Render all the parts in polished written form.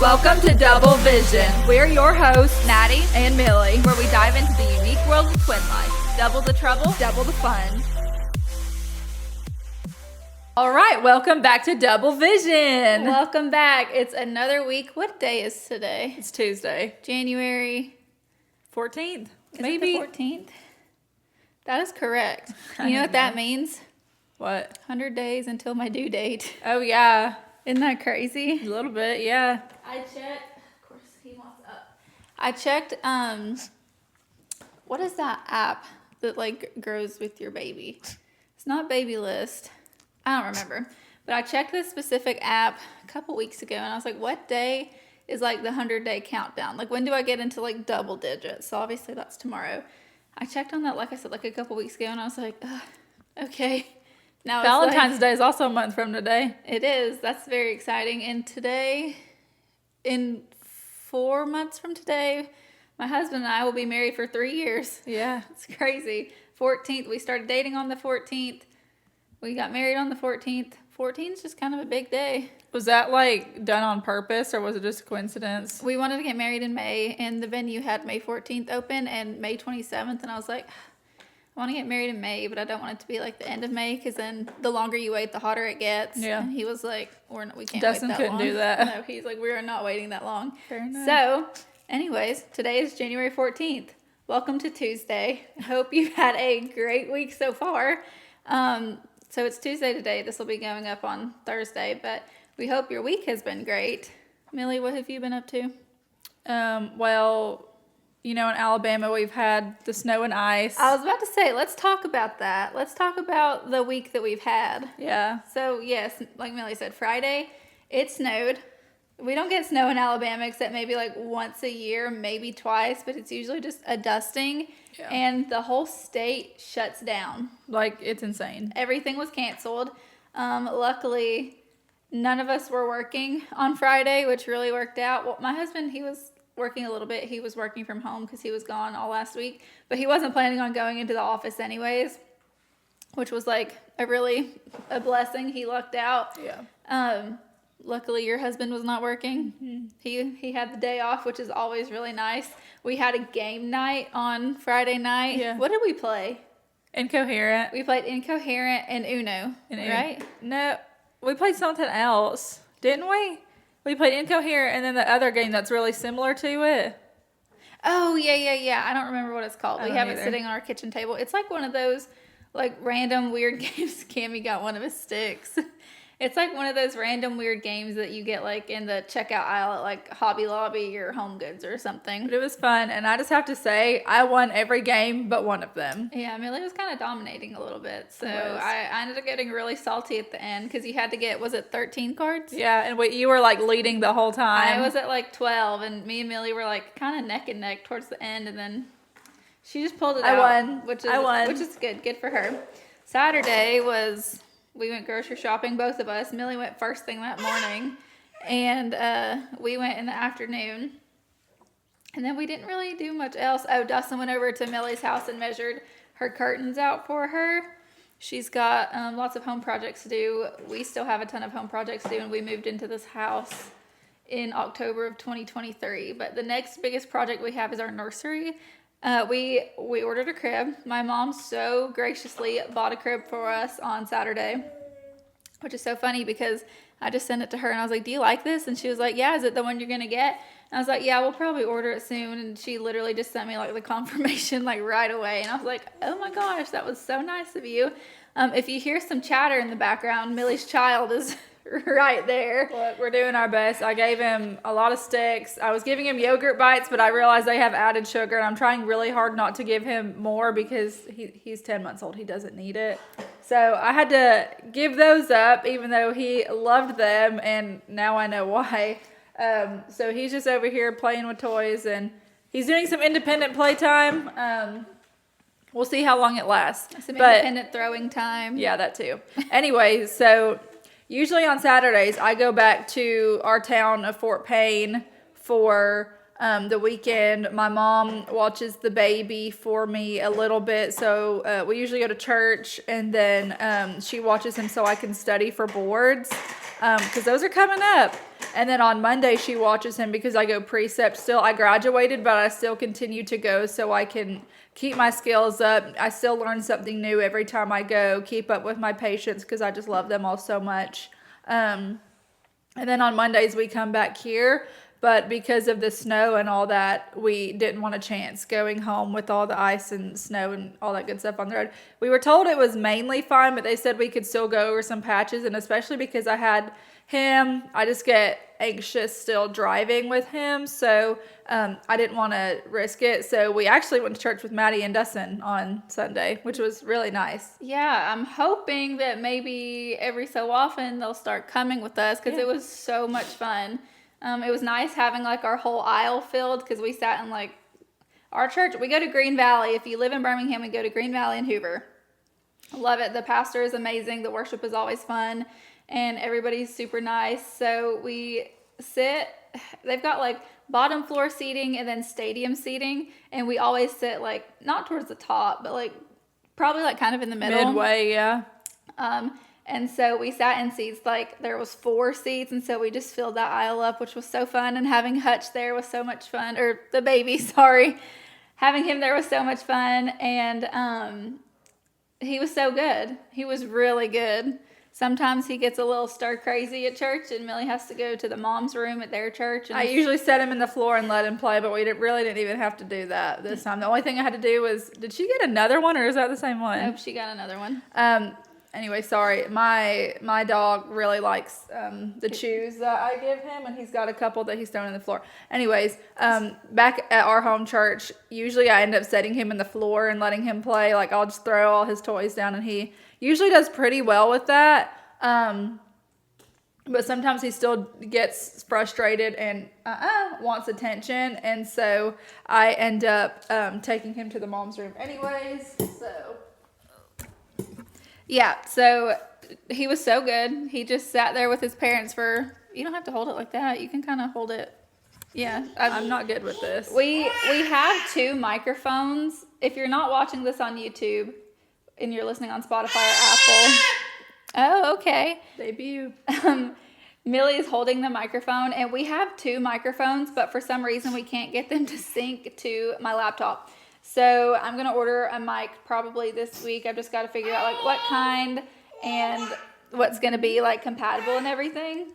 Welcome to Double Vision. We're your hosts, Maddie and Millie, where we dive into the unique world of twin life. double the trouble, double the fun. All right, welcome back to Double Vision. Welcome back. It's another week. What day is today? It's Tuesday. January 14th, maybe. 14th? That is correct. You know what that means? What? 100 days until my due date. Oh, yeah. Isn't that crazy? A little bit, yeah. I checked. Of course, he wants up. I checked, what is that app that, like, grows with your baby? It's not Baby List. I don't remember. But I checked this specific app a couple weeks ago, and I was like, what day is, like, the 100-day countdown? Like, when do I get into, like, double digits? So, obviously, that's tomorrow. I checked on that, like I said, like, a couple weeks ago, and I was like, okay. Now Valentine's Day is also a month from today. It is. That's very exciting. And today, in 4 months from today, my husband and I will be married for 3 years. Yeah. It's crazy. 14th, we started dating on the 14th. We got married on the 14th. 14th is just kind of a big day. Was that, like, done on purpose, or was it just a coincidence? We wanted to get married in May, and the venue had May 14th open and May 27th, and I was like, I want to get married in May, but I don't want it to be like the end of May, because then the longer you wait, the hotter it gets. Yeah. And he was like, we can't Dustin wait that couldn't long. do that. No, he's like, we are not waiting that long. Fair enough. So, anyways, today is January 14th. Welcome to Tuesday. I hope you've had a great week so far. So it's Tuesday today. This will be going up on Thursday, but we hope your week has been great. Millie, what have you been up to? Well, you know, in Alabama, we've had the snow and ice. I was about to say, let's talk about that. Let's talk about the week that we've had. Yeah. So, yes, like Millie said, Friday, it snowed. We don't get snow in Alabama except maybe like once a year, maybe twice, but it's usually just a dusting. Yeah. And the whole state shuts down. Like, it's insane. Everything was canceled. Luckily, none of us were working on Friday, which really worked out. Well, my husband, he was working a little bit. He was working from home because he was gone all last week, but he wasn't planning on going into the office anyways, which was like a blessing. He lucked out. Yeah. Luckily your husband was not working. Mm-hmm. He had the day off, which is always really nice. We had a game night on Friday night. Yeah. What did we play? Incoherent. We played Incoherent and Uno, right? No, we played something else, didn't we? We played Incoherent and then the other game that's really similar to it. Oh, yeah. I don't remember what it's called. We have it either. sitting on our kitchen table. It's like one of those, like, random weird games. Cammy got one of his sticks. It's like one of those random weird games that you get, like, in the checkout aisle at, like, Hobby Lobby or Home Goods or something. But it was fun, and I just have to say, I won every game but one of them. Yeah, Millie was kind of dominating a little bit. So Was. I ended up getting really salty at the end because you had to get, was it 13 cards? Yeah, and you were, like, leading the whole time. I was at, like, 12, and me and Millie were, like, kind of neck and neck towards the end, and then she just pulled it out. I won. Which is good. Good for her. Saturday was... We went grocery shopping, both of us. Millie went first thing that morning, and we went in the afternoon. And then we didn't really do much else. Oh, Dustin went over to Millie's house and measured her curtains out for her. She's got lots of home projects to do. We still have a ton of home projects to do, and we moved into this house in October of 2023. But the next biggest project we have is our nursery. We ordered a crib. My mom so graciously bought a crib for us on Saturday, which is so funny because I just sent it to her and I was like, do you like this? And she was like, yeah, is it the one you're going to get? And I was like, yeah, we'll probably order it soon. And she literally just sent me like the confirmation like right away. And I was like, oh my gosh, that was so nice of you. If you hear some chatter in the background, Millie's child is right there. Look, we're doing our best. I gave him a lot of sticks. I was giving him yogurt bites, but I realized they have added sugar, and I'm trying really hard not to give him more because he's 10 months old. He doesn't need it. So I had to give those up, even though he loved them, and now I know why. So he's just over here playing with toys, and he's doing some independent playtime. We'll see how long it lasts. Some independent throwing time. Yeah, that too. Anyways, so... Usually on Saturdays, I go back to our town of Fort Payne for the weekend. My mom watches the baby for me a little bit. So we usually go to church, and then she watches him so I can study for boards because those are coming up. And then on Monday, she watches him because I go precept still. I graduated, but I still continue to go so I can keep my skills up. I still learn something new every time I go, keep up with my patients because I just love them all so much. And then on Mondays, we come back here. But because of the snow and all that, we didn't want a chance going home with all the ice and snow and all that good stuff on the road. We were told it was mainly fine, but they said we could still go over some patches. And especially because I had him, I just get anxious still driving with him. So I didn't want to risk it. So we actually went to church with Maddie and Dustin on Sunday, which was really nice. Yeah, I'm hoping that maybe every so often they'll start coming with us because it was so much fun. It was nice having like our whole aisle filled because we sat in like our church. We go to Green Valley. If you live in Birmingham, we go to Green Valley and Hoover. I love it. The pastor is amazing. The worship is always fun and everybody's super nice. So we sit, they've got like bottom floor seating and then stadium seating. And we always sit like not towards the top, but like probably like kind of in the middle. Midway, yeah. And so we sat in seats, like there was 4 seats. And so we just filled that aisle up, which was so fun. And having Hutch there was so much fun, or the baby, sorry. Having him there was so much fun. And he was so good. He was really good. Sometimes he gets a little stir crazy at church and Millie has to go to the mom's room at their church. And I usually set him in the floor and let him play, but we really didn't even have to do that this time. The only thing I had to do was, did she get another one or is that the same one? Nope, she got another one. Anyway, sorry. My dog really likes the chews that I give him, and he's got a couple that he's thrown in the floor. Anyways, back at our home church, usually I end up setting him in the floor and letting him play. Like, I'll just throw all his toys down, and he usually does pretty well with that. But sometimes he still gets frustrated and wants attention, and so I end up taking him to the mom's room anyways, so... Yeah, so he was so good. He just sat there with his parents for, you don't have to hold it like that. You can kind of hold it. Yeah. I'm not good with this. We have 2 microphones. If you're not watching this on YouTube and you're listening on Spotify or Apple. Oh, okay. Debut. Millie is holding the microphone and we have 2 microphones, but for some reason we can't get them to sync to my laptop. So I'm going to order a mic probably this week. I've just got to figure out like what kind and what's going to be like compatible and everything.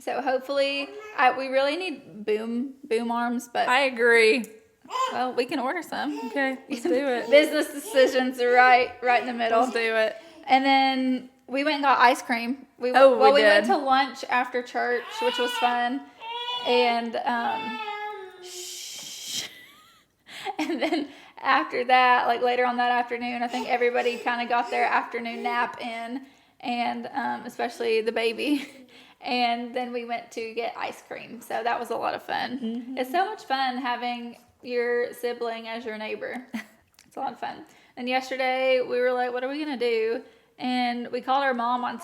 So hopefully we really need boom arms, but I agree. Well, we can order some. Okay, let's do it. Business decisions are right in the middle. Let's do it. And then we went and got ice cream. We did. went to lunch after church, which was fun. And and then after that, like later on that afternoon, I think everybody kind of got their afternoon nap in, and especially the baby. And then we went to get ice cream. So that was a lot of fun. Mm-hmm. It's so much fun having your sibling as your neighbor. It's a lot of fun. And yesterday we were like, what are we going to do? And we called our mom on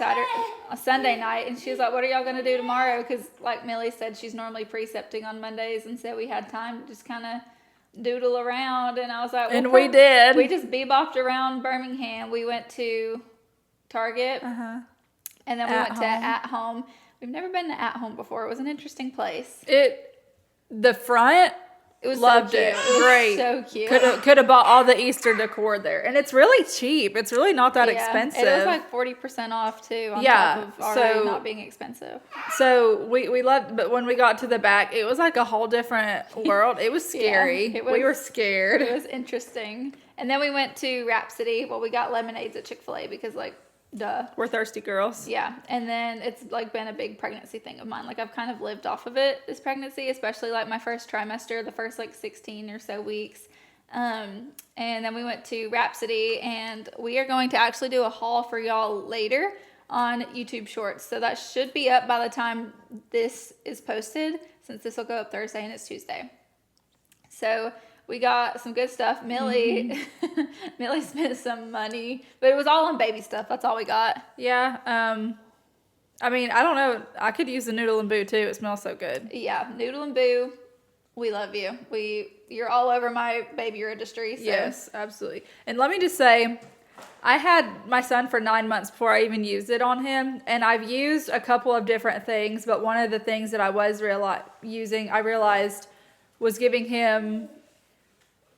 Sunday night, and she was like, what are y'all going to do tomorrow? Because like Millie said, she's normally precepting on Mondays, and so we had time to just kind of doodle around. And I was like, and we did. We just bebopped around Birmingham. We went to Target, and then we went to At Home. We've never been to At Home before. It was an interesting place. The front, it was loved so cute. it. Great. So cute. Could have bought all the Easter decor there, and it's really cheap. It's really not that expensive. It was like 40% off too. On top of already not being expensive. So we loved, but when we got to the back, it was like a whole different world. It was scary. We were scared. It was interesting. And then we went to Rhapsody. Well, we got lemonades at Chick-fil-A because like, duh. We're thirsty girls. Yeah. And then it's like been a big pregnancy thing of mine. Like I've kind of lived off of it, this pregnancy, especially like my first trimester, the first like 16 or so weeks. And then we went to Rhapsody, and we are going to actually do a haul for y'all later on YouTube Shorts. So that should be up by the time this is posted, since this will go up Thursday and it's Tuesday. So we got some good stuff. Millie spent some money, but it was all on baby stuff. That's all we got. Yeah. I mean, I don't know. I could use the Noodle and Boo too. It smells so good. Yeah, Noodle and Boo, we love you. You're all over my baby registry. So. Yes, absolutely. And let me just say, I had my son for 9 months before I even used it on him, and I've used a couple of different things, but one of the things that I was I realized was giving him,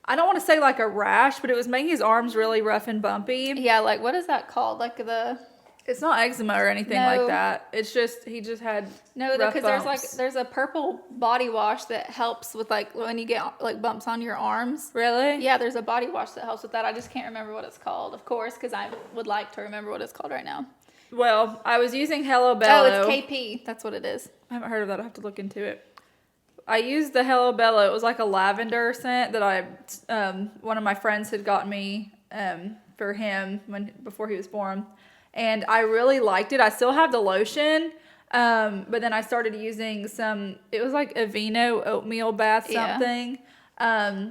I don't want to say like a rash, but it was making his arms really rough and bumpy. Yeah, like what is that called? Like It's not eczema or anything like that. It's just, he just had rough bumps. there's a purple body wash that helps with like when you get like bumps on your arms. Really? Yeah, there's a body wash that helps with that. I just can't remember what it's called, of course, because I would like to remember what it's called right now. Well, I was using Hello Bello. Oh, it's KP. That's what it is. I haven't heard of that. I have to look into it. I used the Hello Bello. It was like a lavender scent that one of my friends had got me for him before he was born. And I really liked it. I still have the lotion, but then I started using it was like Aveeno oatmeal bath something. Yeah.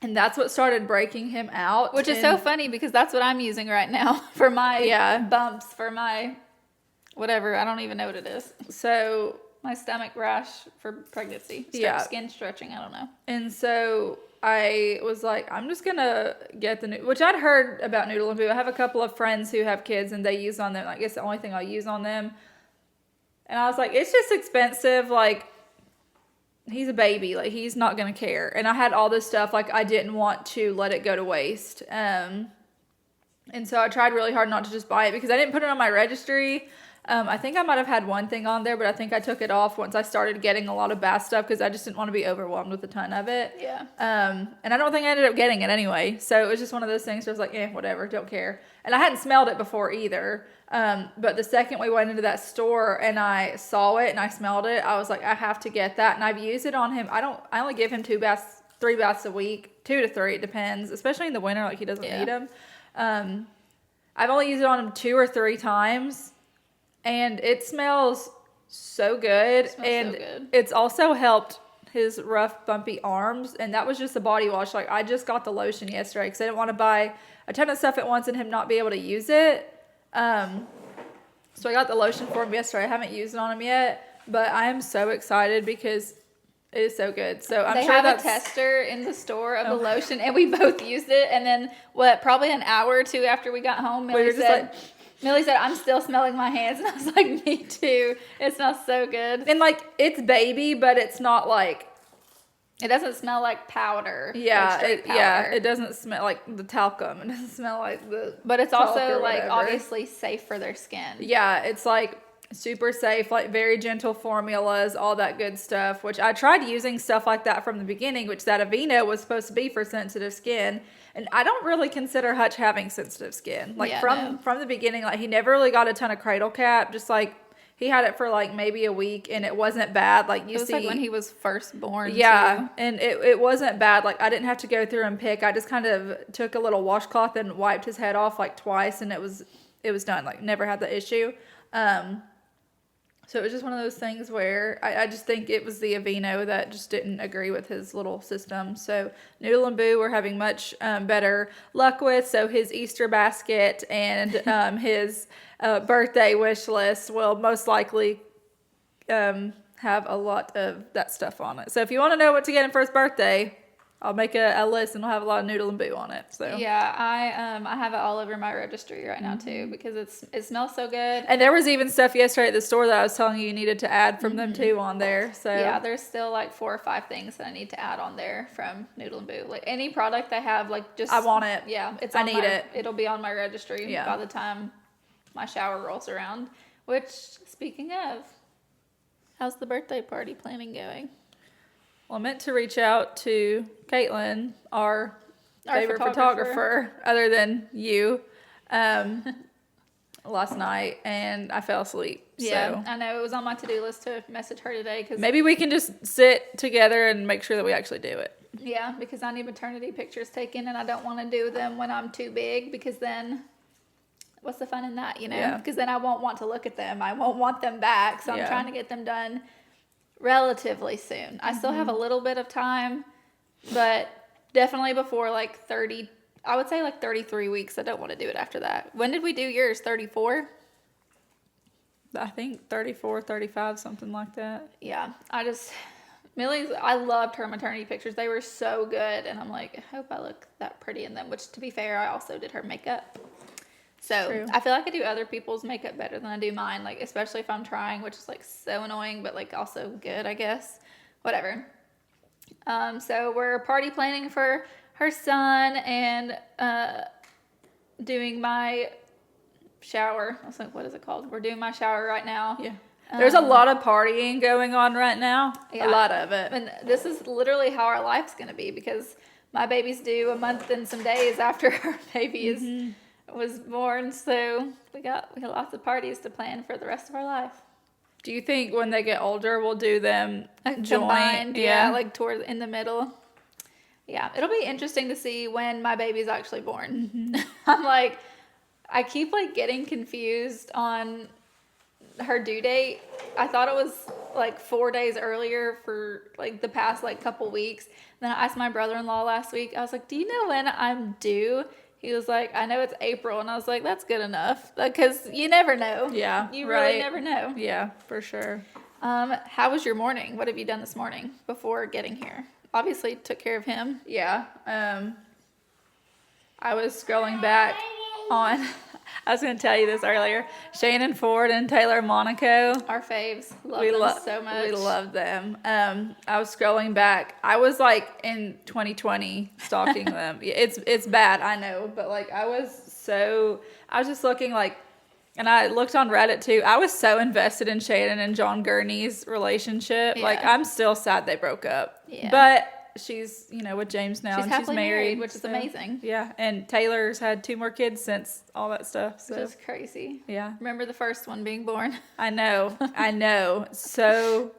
And that's what started breaking him out. Which is so funny because that's what I'm using right now for my bumps, for my whatever. I don't even know what it is. So my stomach rash for pregnancy. Skin stretching, I don't know. And so I was like, I'm just going to get which I'd heard about Noodle and Boo. I have a couple of friends who have kids and they use on them. I guess the only thing I'll use on them. And I was like, it's just expensive. Like, he's a baby. Like, he's not going to care. And I had all this stuff. Like, I didn't want to let it go to waste. And so I tried really hard not to just buy it because I didn't put it on my registry. I think I might have had one thing on there, but I think I took it off once I started getting a lot of bath stuff because I just didn't want to be overwhelmed with a ton of it. Yeah. And I don't think I ended up getting it anyway. So it was just one of those things where I was like, whatever, don't care. And I hadn't smelled it before either. But the second we went into that store and I saw it and I smelled it, I was like, I have to get that. And I've used it on him. I only give him 3 baths a week, 2 to 3, it depends, especially in the winter, like he doesn't need them. I've only used it on him 2 or 3 times. And it smells so good. It's also helped his rough, bumpy arms. And that was just a body wash. Like, I just got the lotion yesterday because I didn't want to buy a ton of stuff at once and him not be able to use it. So I got the lotion for him yesterday. I haven't used it on him yet. But I am so excited because it is so good. So I'm sure a tester in the store of the lotion. And we both used it. And then, probably an hour or 2 after we got home, Millie said, I'm still smelling my hands. And I was like, me too. It smells so good. And, like, it's baby, but it's not, like... It doesn't smell like powder. Yeah, it doesn't smell like the talcum. It doesn't smell like the... But it's also, like, obviously safe for their skin. Yeah, it's, like, super safe, like, very gentle formulas, all that good stuff. Which I tried using stuff like that from the beginning, which that Aveeno was supposed to be for sensitive skin. And I don't really consider Hutch having sensitive skin. Like, from the beginning, like, he never really got a ton of cradle cap. Just, like, he had it for, like, maybe a week, and it wasn't bad. Like, it was like when he was first born, yeah, too. And it wasn't bad. Like, I didn't have to go through and pick. I just kind of took a little washcloth and wiped his head off, like, twice, and it was done. Like, never had the issue. So it was just one of those things where I just think it was the Aveeno that just didn't agree with his little system. So Noodle and Boo we're having much better luck with. So his Easter basket and his birthday wish list will most likely have a lot of that stuff on it. So if you want to know what to get him for his birthday, I'll make a list and it'll have a lot of Noodle and Boo on it. So yeah, I have it all over my registry right now too because it smells so good. And there was even stuff yesterday at the store that I was telling you needed to add from them too on there. So yeah, there's still like 4 or 5 things that I need to add on there from Noodle and Boo. Like any product they have, like just I want it. Yeah, I need it. It'll be on my registry by the time my shower rolls around. Which, speaking of, how's the birthday party planning going? Well, I meant to reach out to Caitlin, our favorite photographer, other than you, last night, and I fell asleep. Yeah, so. I know. It was on my to-do list to message her today. Cause maybe we can just sit together and make sure that we actually do it. Yeah, because I need maternity pictures taken, and I don't want to do them when I'm too big, because then what's the fun in that, you know? Yeah. Because then I won't want to look at them. I won't want them back, so I'm trying to get them done relatively soon. I still have a little bit of time, but definitely before like 30, I would say like 33 weeks. I don't want to do it after that. When did we do yours? 34? I think 34, 35, something like that. Yeah. I loved her maternity pictures. They were so good. And I'm like, I hope I look that pretty in them, which to be fair, I also did her makeup. So True. I feel like I do other people's makeup better than I do mine, like especially if I'm trying, which is like so annoying, but like also good, I guess. Whatever. So we're party planning for her son and doing my shower. I was like, what is it called? We're doing my shower right now. Yeah. There's a lot of partying going on right now. Yeah. A lot of it. And this is literally how our life's going to be because my baby's due a month and some days after her baby was born. So we got lots of parties to plan for the rest of our life. Do you think when they get older, we'll do them joint? Combined, yeah, like toward in the middle. Yeah, it'll be interesting to see when my baby's actually born. I'm like, I keep like getting confused on her due date. I thought it was like 4 days earlier for like the past like couple weeks. Then I asked my brother-in-law last week. I was like, "Do you know when I'm due?" He was like, "I know it's April," and I was like, "That's good enough," because you never know. Yeah, you right. really never know. Yeah, for sure. How was your morning? What have you done this morning before getting here? Obviously, took care of him. Yeah. I was scrolling back on. I was going to tell you this earlier. Shannon Ford and Taylor Monaco. Our faves. Love them so much. We love them. I was scrolling back. I was like in 2020 stalking them. It's bad, I know, but like I was just looking like, and I looked on Reddit too. I was so invested in Shannon and John Gurney's relationship. Yeah. Like I'm still sad they broke up. Yeah. But she's, with James now, She's and she's happily married, which is so, amazing. Yeah, and Taylor's had 2 more kids since all that stuff. So Which is crazy. yeah, Remember the first one being born? I know, so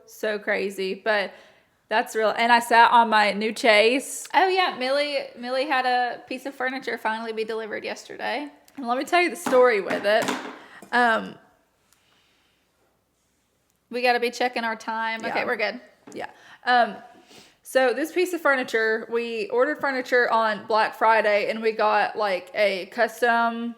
crazy, but that's real. And I sat on my new Chase. Oh yeah, Millie had a piece of furniture finally be delivered yesterday. And let me tell you the story with it. We got to be checking our time. Yeah. Okay, we're good. Yeah. So this piece of furniture, we ordered furniture on Black Friday, and we got like a custom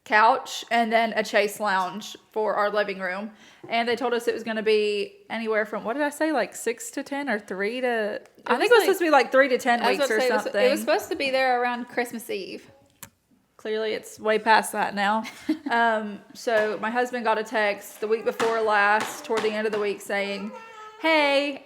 couch and then a Chase lounge for our living room. And they told us it was going to be anywhere from, what did I say, like 6 to 10 or 3 to... I think it was supposed to be like 3 to 10 weeks or something. It was supposed to be there around Christmas Eve. Clearly, it's way past that now. So my husband got a text the week before last, toward the end of the week, saying, "Hey,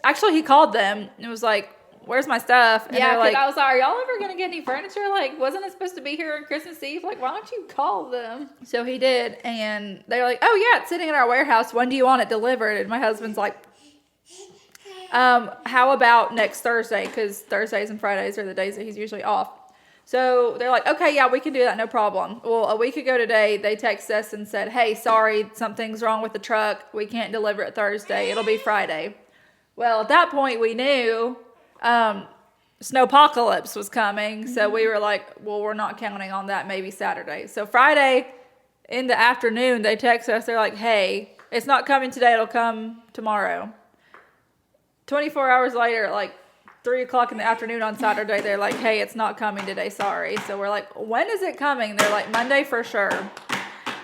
actually, he called them and was like, 'Where's my stuff?'" And Yeah, they're because like, I was like, "Are y'all ever gonna get any furniture? Like, wasn't it supposed to be here on Christmas Eve? Like, why don't you call them?" So he did, and they were like, "Oh yeah, it's sitting in our warehouse. When do you want it delivered?" And my husband's like, "How about next Thursday? Because Thursdays and Fridays are the days that he's usually off." So they're like, "Okay, yeah, we can do that, no problem." Well, a week ago today, they texted us and said, "Hey, sorry, something's wrong with the truck. We can't deliver it Thursday. It'll be Friday." Well, at that point, we knew snowpocalypse was coming. So we were like, well, we're not counting on that, maybe Saturday. So Friday in the afternoon, they text us. They're like, "Hey, it's not coming today. It'll come tomorrow." 24 hours later, like 3 o'clock in the afternoon on Saturday, they're like, "Hey, it's not coming today. Sorry." So we're like, "When is it coming?" They're like, "Monday for sure."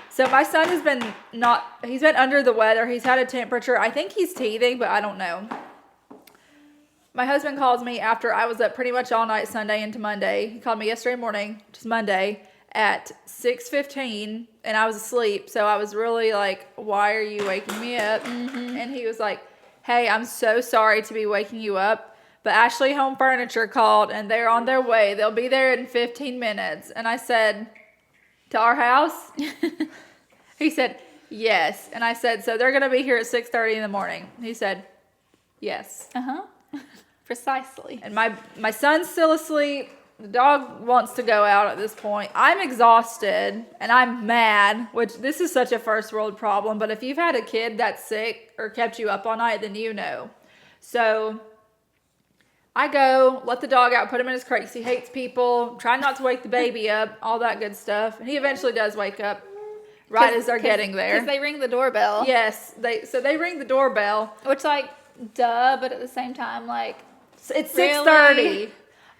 So my son has been he's been under the weather. He's had a temperature. I think he's teething, but I don't know. My husband calls me after I was up pretty much all night Sunday into Monday. He called me yesterday morning, which is Monday, at 6:15, and I was asleep. So I was really like, "Why are you waking me up?" And he was like, "Hey, I'm so sorry to be waking you up, but Ashley Home Furniture called, and they're on their way. They'll be there in 15 minutes. And I said, "To our house?" He said, "Yes." And I said, "So they're going to be here at 6:30 in the morning?" He said, "Yes." Precisely. And my son's still asleep. The dog wants to go out at this point. I'm exhausted and I'm mad, which this is such a first world problem. But if you've had a kid that's sick or kept you up all night, then you know. So I go, let the dog out, put him in his crate. He hates people. Try not to wake the baby up, all that good stuff. And he eventually does wake up right as they're getting there. Because they ring the doorbell. Yes. They ring the doorbell. Which, like, duh, but at the same time, like, it's really?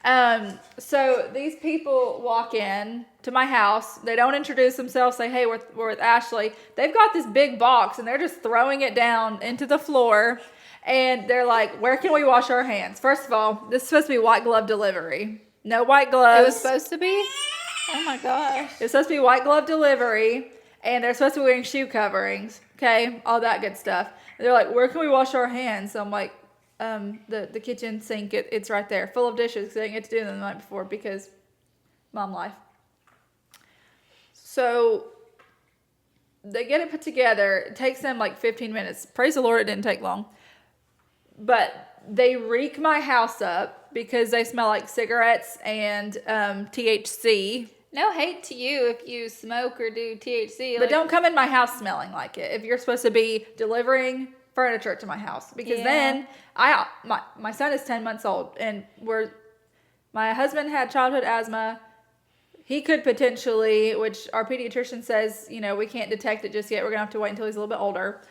6:30. So these people walk in to my house. They don't introduce themselves, say, "Hey, we're with Ashley." They've got this big box and they're just throwing it down into the floor. And they're like, "Where can we wash our hands?" First of all, this is supposed to be white glove delivery. No white gloves. It was supposed to be? Oh my gosh. It's supposed to be white glove delivery, and they're supposed to be wearing shoe coverings, okay? All that good stuff. And they're like, where can we wash our hands? So I'm like, the kitchen sink, it's right there, full of dishes, because I didn't get to do them the night before because mom life. So they get it put together. It takes them like 15 minutes. Praise the Lord, it didn't take long. But they reek my house up because they smell like cigarettes and THC. No hate to you if you smoke or do THC. But don't come in my house smelling like it if you're supposed to be delivering furniture to my house. Because then my son is 10 months old, and my husband had childhood asthma. He could potentially, which our pediatrician says, we can't detect it just yet. We're going to have to wait until he's a little bit older.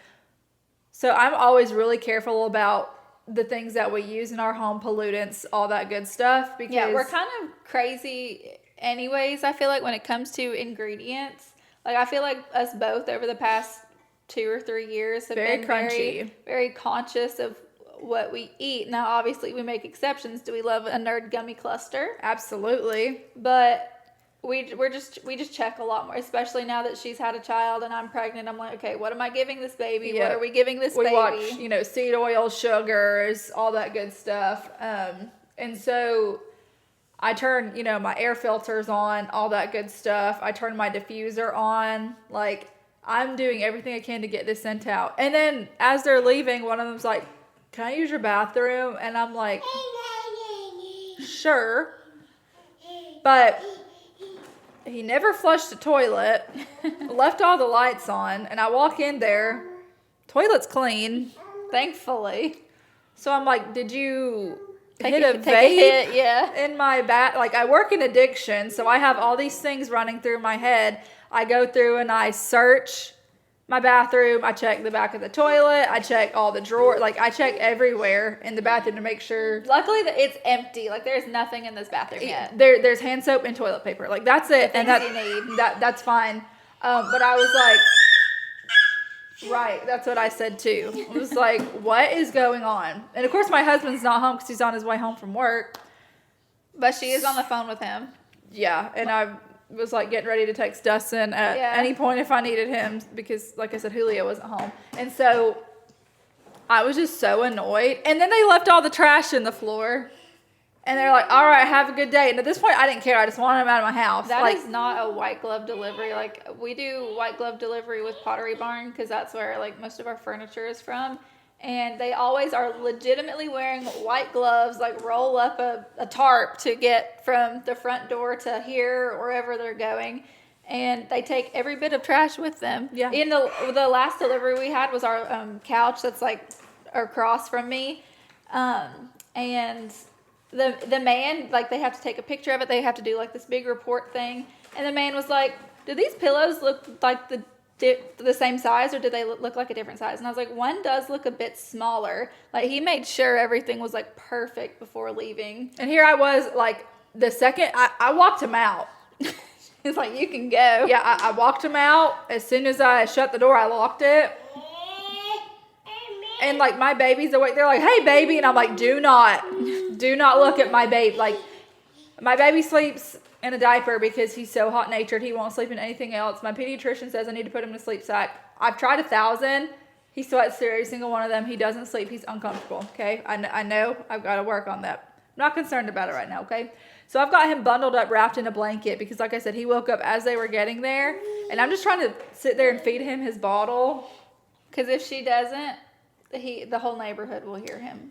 So I'm always really careful about the things that we use in our home, pollutants, all that good stuff. Because we're kind of crazy anyways, I feel like, when it comes to ingredients. Like, I feel like us both over the past 2 or 3 years have very been crunchy, very conscious of what we eat. Now, obviously, we make exceptions. Do we love a nerd gummy cluster? Absolutely. But we just check a lot more, especially now that she's had a child and I'm pregnant. I'm like, okay, what am I giving this baby? Yeah. What are we giving this baby? We watch, seed oil, sugars, all that good stuff. And so I turn, my air filters on, all that good stuff. I turn my diffuser on. Like, I'm doing everything I can to get this sent out. And then as they're leaving, one of them's like, can I use your bathroom? And I'm like, sure. But he never flushed the toilet, left all the lights on, and I walk in there, toilet's clean, thankfully. So I'm like, did you hit a vape in my bath? Like, I work in addiction, so I have all these things running through my head. I go through and I search my bathroom. I check the back of the toilet. I check all the drawers. Like, I check everywhere in the bathroom to make sure. Luckily, that it's empty. Like, there's nothing in this bathroom yet. There's hand soap and toilet paper. Like, that's it. The things you need. That's fine. But I was like, right. That's what I said too. I was like, what is going on? And of course, my husband's not home because he's on his way home from work. But she is on the phone with him. Yeah, and I was like getting ready to text Dustin at any point if I needed him because, like I said, Julio wasn't home. And so I was just so annoyed. And then they left all the trash in the floor. And they're like, all right, have a good day. And at this point, I didn't care. I just wanted them out of my house. That is not a white glove delivery. Like, we do white glove delivery with Pottery Barn because that's where, like, most of our furniture is from. And they always are legitimately wearing white gloves, like roll up a tarp to get from the front door to here or wherever they're going. And they take every bit of trash with them. Yeah. In the last delivery we had was our couch that's like across from me. And the man, like, they have to take a picture of it. They have to do like this big report thing. And the man was like, do these pillows look like the same size, or do they look like a different size? And I was like, one does look a bit smaller. Like, he made sure everything was like perfect before leaving. And here I was, like, the second I walked him out. He's like, you can go. Yeah, I walked him out. As soon as I shut the door, I locked it. And, like, my baby's awake. They're like, hey, baby. And I'm like, do not look at my baby. Like, my baby sleeps in a diaper because he's so hot-natured. He won't sleep in anything else. My pediatrician says I need to put him in a sleep sack. I've tried 1,000. He sweats through every single one of them. He doesn't sleep. He's uncomfortable, okay? I know. I've got to work on that. I'm not concerned about it right now, okay? So I've got him bundled up, wrapped in a blanket because, like I said, he woke up as they were getting there. And I'm just trying to sit there and feed him his bottle. Because if she doesn't, the whole neighborhood will hear him.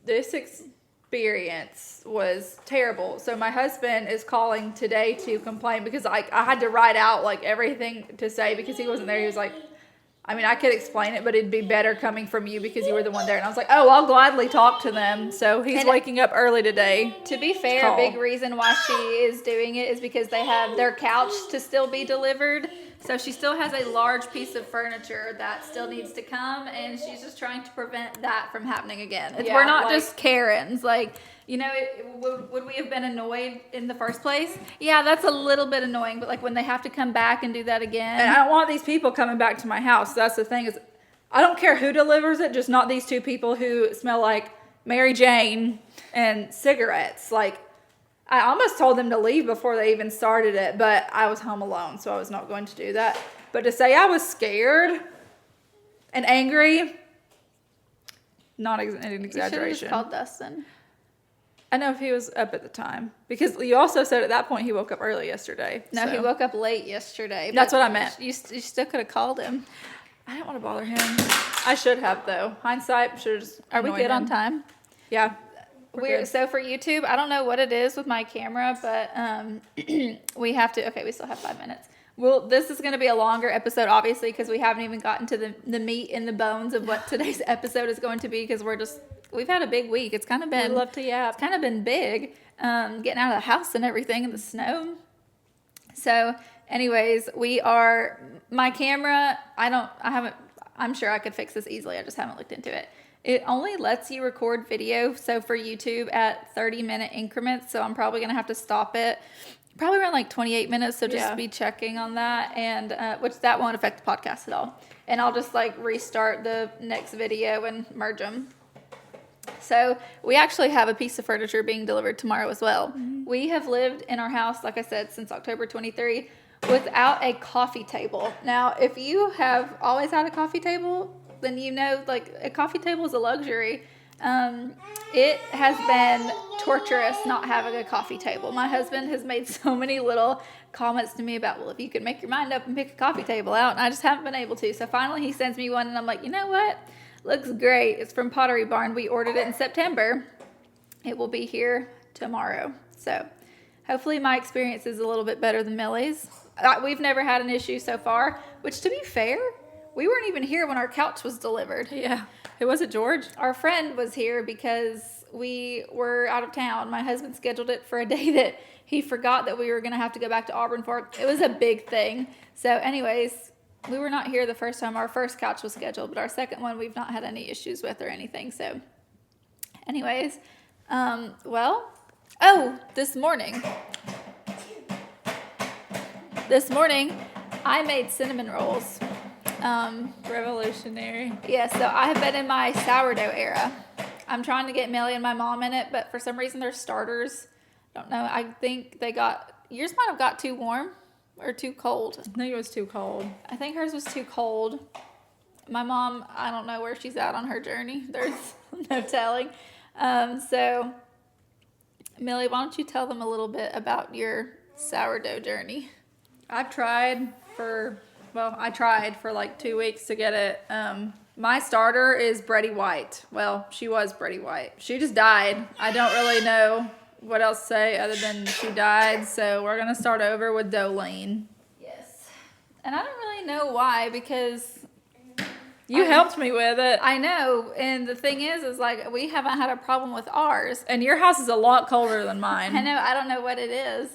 This experience was terrible. So my husband is calling today to complain because I had to write out like everything to say because he wasn't there. He was like, I mean, I could explain it, but it'd be better coming from you because you were the one there. And I was like, oh, I'll gladly talk to them. So he's waking up early today. To be fair, a big reason why she is doing it is because they have their couch to still be delivered. So she still has a large piece of furniture that still needs to come, and she's just trying to prevent that from happening again. We're not just Karens. Like, would we have been annoyed in the first place? Yeah, that's a little bit annoying, but like when they have to come back and do that again. And I don't want these people coming back to my house. That's the thing is, I don't care who delivers it, just not these two people who smell like Mary Jane and cigarettes. Like, I almost told them to leave before they even started it, but I was home alone, so I was not going to do that. But to say I was scared and angry, not an exaggeration. You should have just called Dustin. I know if he was up at the time. Because you also said at that point he woke up early yesterday. No, he woke up late yesterday. That's what I meant. You still could have called him. I didn't want to bother him. I should have, though. Hindsight, should have just Are we good on time? Yeah. So for YouTube, I don't know what it is with my camera, but we have to. Okay, we still have 5 minutes. Well, this is going to be a longer episode, obviously, because we haven't even gotten to the meat and the bones of what today's episode is going to be. Because we've had a big week. It's kind of been. We love to yap. It's kind of been big, getting out of the house and everything in the snow. So, anyways, my camera. I'm sure I could fix this easily. I just haven't looked into it. It only lets you record video, so for YouTube at 30-minute increments, so I'm probably going to have to stop it probably around like 28 minutes, so just be checking on that, and which that won't affect the podcast at all. And I'll just like restart the next video and merge them. So we actually have a piece of furniture being delivered tomorrow as well. Mm-hmm. We have lived in our house, like I said, since October 23 without a coffee table. Now, if you have always had a coffee table, then you know, like, a coffee table is a luxury. It has been torturous not having a coffee table. My husband has made so many little comments to me about, well, if you could make your mind up and pick a coffee table out, and I just haven't been able to. So finally he sends me one, and I'm like, you know what? Looks great. It's from Pottery Barn. We ordered it in September. It will be here tomorrow. So hopefully my experience is a little bit better than Millie's. We've never had an issue so far, which, to be fair, we weren't even here when our couch was delivered. Yeah. Who was it, George? Our friend was here because we were out of town. My husband scheduled it for a day that he forgot that we were going to have to go back to Auburn for. It was a big thing. So anyways, we were not here the first time our first couch was scheduled, but our second one we've not had any issues with or anything. So anyways, this morning I made cinnamon rolls. Revolutionary. Yeah, so I have been in my sourdough era. I'm trying to get Millie and my mom in it, but for some reason their starters, don't know, I think yours might have got too warm or too cold. I think it was too cold. I think hers was too cold. My mom, I don't know where she's at on her journey. There's no telling. So, Millie, why don't you tell them a little bit about your sourdough journey? I tried for like 2 weeks to get it. My starter is Bready White. Well, she was Bready White. She just died. I don't really know what else to say other than she died. So we're going to start over with Dolene. Yes. And I don't really know why, because you helped me with it. I know. And the thing is like, we haven't had a problem with ours. And your house is a lot colder than mine. I know. I don't know what it is.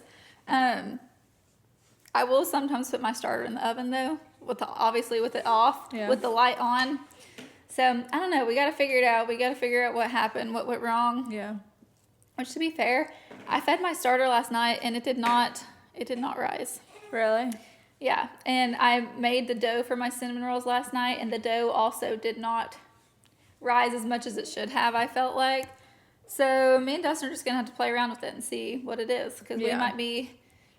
I will sometimes put my starter in the oven, though, obviously with it off, with the light on. So, I don't know. We got to figure it out. We got to figure out what happened, what went wrong. Yeah. Which, to be fair, I fed my starter last night, and it did not rise. Really? Yeah. And I made the dough for my cinnamon rolls last night, and the dough also did not rise as much as it should have, I felt like. So, me and Dustin are just going to have to play around with it and see what it is, because we might be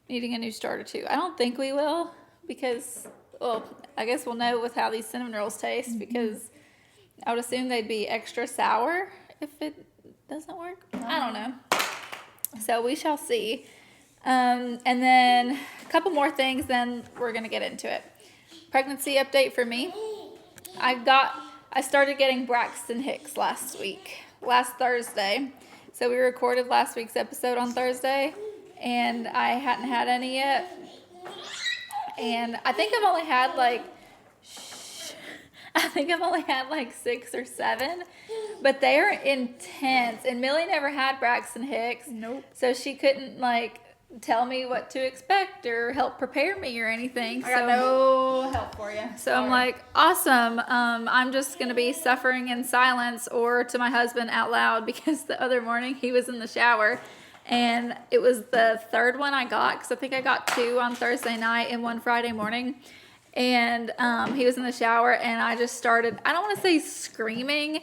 needing a new starter too. I don't think we will, because, well, I guess we'll know with how these cinnamon rolls taste, because I would assume they'd be extra sour if it doesn't work. I don't know. So we shall see. And then a couple more things, then we're going to get into it. Pregnancy update for me. I started getting Braxton Hicks last Thursday. So we recorded last week's episode on Thursday, and I hadn't had any yet. And I think I've only had like 6 or 7, but they are intense. And Millie never had Braxton Hicks. Nope. So she couldn't tell me what to expect or help prepare me or anything. I got no help for you. So I'm like, awesome. I'm just going to be suffering in silence or to my husband out loud, because the other morning he was in the shower. And it was the third one I got, because I think I got 2 on Thursday night and 1 Friday morning. And he was in the shower, and I just started, I don't want to say screaming,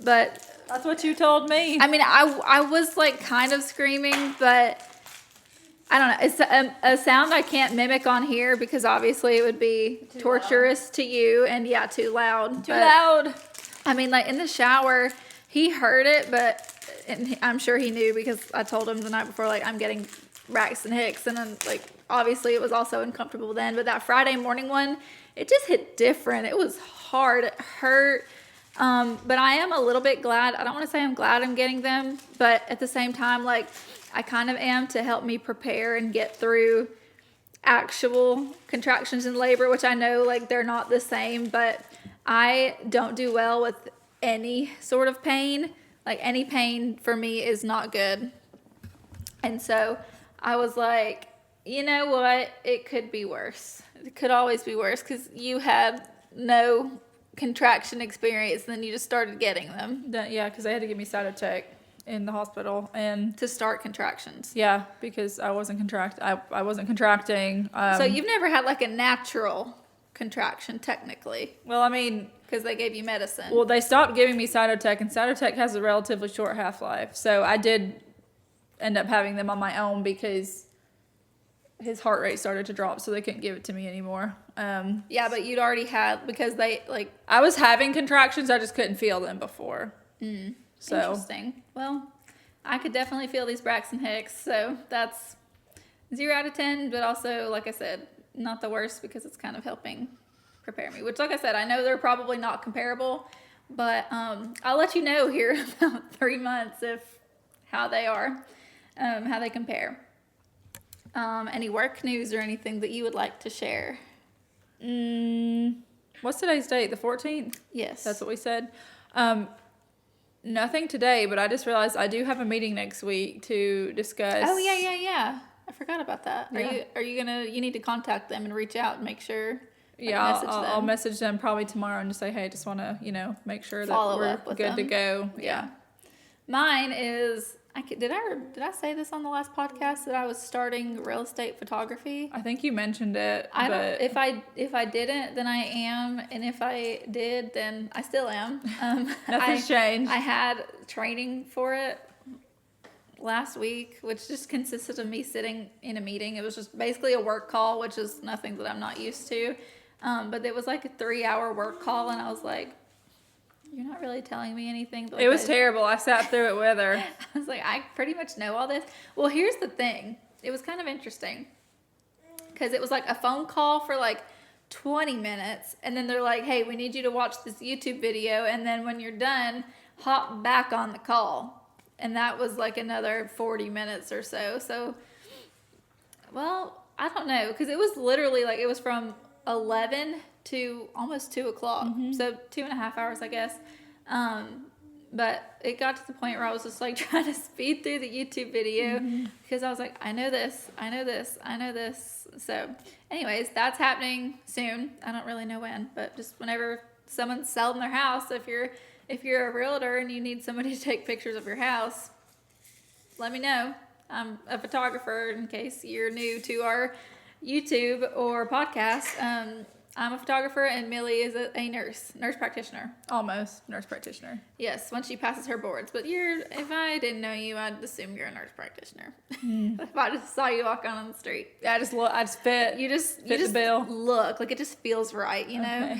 but... That's what you told me. I mean, I was kind of screaming, but I don't know. It's a sound I can't mimic on here because obviously it would be torturous to you and too loud. Too loud. I mean, like in the shower, he heard it, and I'm sure he knew because I told him the night before, like, I'm getting Braxton Hicks, and then like obviously it was also uncomfortable then. But that Friday morning one, it just hit different. It was hard. It hurt. But I am a little bit glad. I don't want to say I'm glad I'm getting them, but at the same time, like, I kind of am to help me prepare and get through actual contractions in labor, which I know, like, they're not the same, but I don't do well with any sort of pain. Like, any pain for me is not good. And so I was like, you know what? It could be worse. It could always be worse because you had no contraction experience, then you just started getting them. Yeah, because they had to give me Cytotec in the hospital and to start contractions. Yeah, because I wasn't contracting. So you've never had like a natural contraction, technically. Well, I mean, because they gave you medicine. Well, they stopped giving me Cytotec, and Cytotec has a relatively short half-life. So I did end up having them on my own because his heart rate started to drop, so they couldn't give it to me anymore. Yeah, but you'd already had, because they, like... I was having contractions, I just couldn't feel them before. So. Interesting. Well, I could definitely feel these Braxton Hicks, so that's 0 out of 10, but also, like I said, not the worst because it's kind of helping prepare me. Which, like I said, I know they're probably not comparable, but I'll let you know here in about 3 months how they are, how they compare. Any work news or anything that you would like to share? What's today's date? The 14th? Yes. That's what we said. Nothing today, but I just realized I do have a meeting next week to discuss. Oh, yeah. I forgot about that. Yeah. You need to contact them and reach out and make sure. Like, yeah, I'll message them probably tomorrow and just say, hey, just want to, make sure that we're good to go. Yeah. Mine is, did I say this on the last podcast that I was starting real estate photography? I think you mentioned it. If I didn't, then I am, and if I did, then I still am. Nothing's changed. I had training for it last week, which just consisted of me sitting in a meeting. It was just basically a work call, which is nothing that I'm not used to. But it was like a 3-hour work call, and I was like, you're not really telling me anything. Like, it was terrible. I sat through it with her. I was like, I pretty much know all this. Well, here's the thing. It was kind of interesting because it was like a phone call for like 20 minutes. And then they're like, hey, we need you to watch this YouTube video. And then when you're done, hop back on the call. And that was like another 40 minutes or so. So, well, I don't know. Because it was literally like, it was from 11 to almost 2 o'clock. So 2.5 hours, I guess. But it got to the point where I was just like trying to speed through the YouTube video because I was like, I know this. So anyways, that's happening soon. I don't really know when, but just whenever someone's selling their house, if you're a realtor and you need somebody to take pictures of your house, let me know. I'm a photographer in case you're new to our YouTube or podcast. I'm a photographer, and Millie is a nurse practitioner. Almost nurse practitioner. Yes, once she passes her boards. But if I didn't know you, I'd assume you're a nurse practitioner. If I just saw you walking on the street, I just fit. You just the bill. Look like it just feels right, you know.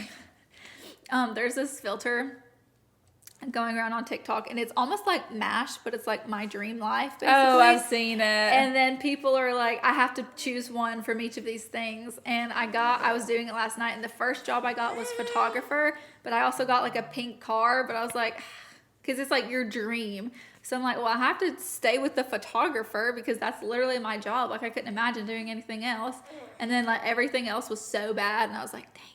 Okay. There's this filter going around on TikTok, and it's almost like MASH, but it's like my dream life, basically. Oh, I've seen it. And then people are like, I have to choose one from each of these things. And I was doing it last night, and the first job I got was photographer, but I also got like a pink car, but I was like, because it's like your dream. So I'm like, well, I have to stay with the photographer because that's literally my job. Like, I couldn't imagine doing anything else. And then like everything else was so bad, and I was like, dang it.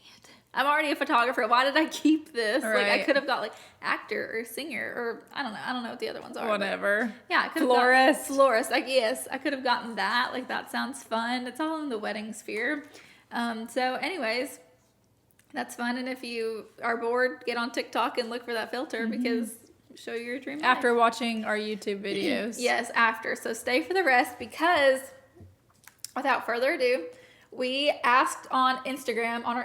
I'm already a photographer. Why did I keep this? Right. Like, I could have got like actor or singer or I don't know what the other ones are. Whatever. Yeah, I could have florist. Like, yes, I could have gotten that. Like, that sounds fun. It's all in the wedding sphere. So anyways, that's fun. And if you are bored, get on TikTok and look for that filter because show your dream life. After watching our YouTube videos. Yes, after. So stay for the rest because without further ado, we asked on our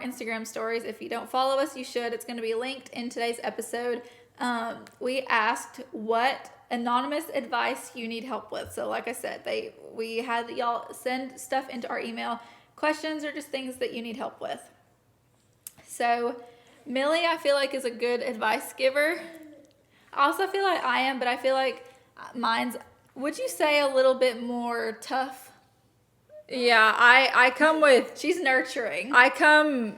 Instagram stories. If you don't follow us, you should. It's going to be linked in today's episode. We asked what anonymous advice you need help with. So like I said, we had y'all send stuff into our email, questions or just things that you need help with. So Millie, I feel like, is a good advice giver. I also feel like I am, but I feel like mine's, would you say, a little bit more tough? Yeah, I come with... She's nurturing. I come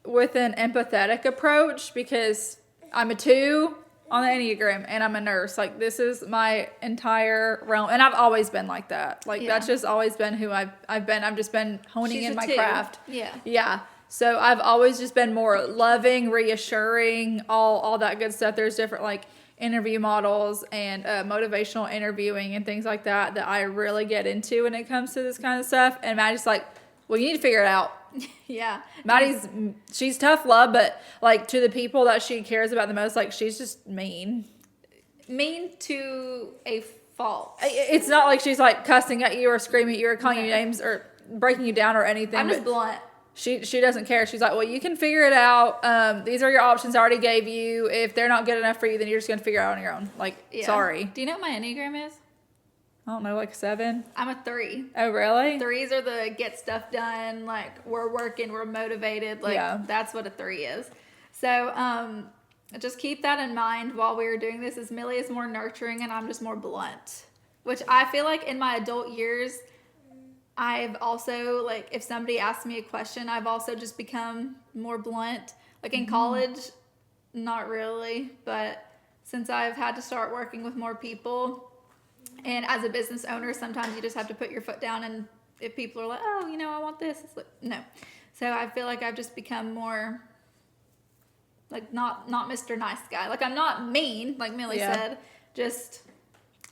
with an empathetic approach because I'm a 2 on the Enneagram and I'm a nurse. Like, this is my entire realm. And I've always been like that. Like, that's just always been who I've been. I've just been honing in my craft. Yeah. Yeah. So I've always just been more loving, reassuring, all that good stuff. There's different, like, interview models and motivational interviewing and things like that I really get into when it comes to this kind of stuff. And Maddie's like, well, you need to figure it out. Yeah. She's tough love, but like to the people that she cares about the most, like she's just mean. Mean to a fault. It's not like she's like cussing at you or screaming at you or calling you names or breaking you down or anything. I'm just blunt. She doesn't care. She's like, well, you can figure it out. These are your options I already gave you. If they're not good enough for you, then you're just going to figure it out on your own. Like, sorry. Do you know what my Enneagram is? I don't know, like 7? I'm a 3. Oh, really? 3s are the get stuff done. Like, we're working, we're motivated. Like, that's what a 3 is. So, just keep that in mind while we were doing this. Is Millie is more nurturing and I'm just more blunt. Which I feel like in my adult years, I've also, like, if somebody asks me a question, I've also just become more blunt. Like, in college, not really. But since I've had to start working with more people, and as a business owner, sometimes you just have to put your foot down. And if people are like, oh, you know, I want this. It's like, no. So I feel like I've just become more, like, not Mr. Nice Guy. Like, I'm not mean, like Millie said. Just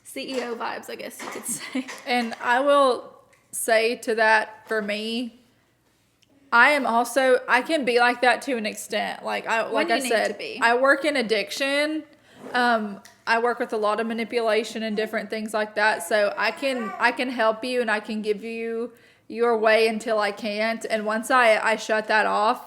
CEO vibes, I guess you could say. And I will say to that, for me, I can be like that to an extent. Like I said, I work in addiction. I work with a lot of manipulation and different things like that. So I can help you and I can give you your way until I can't. And once I shut that off,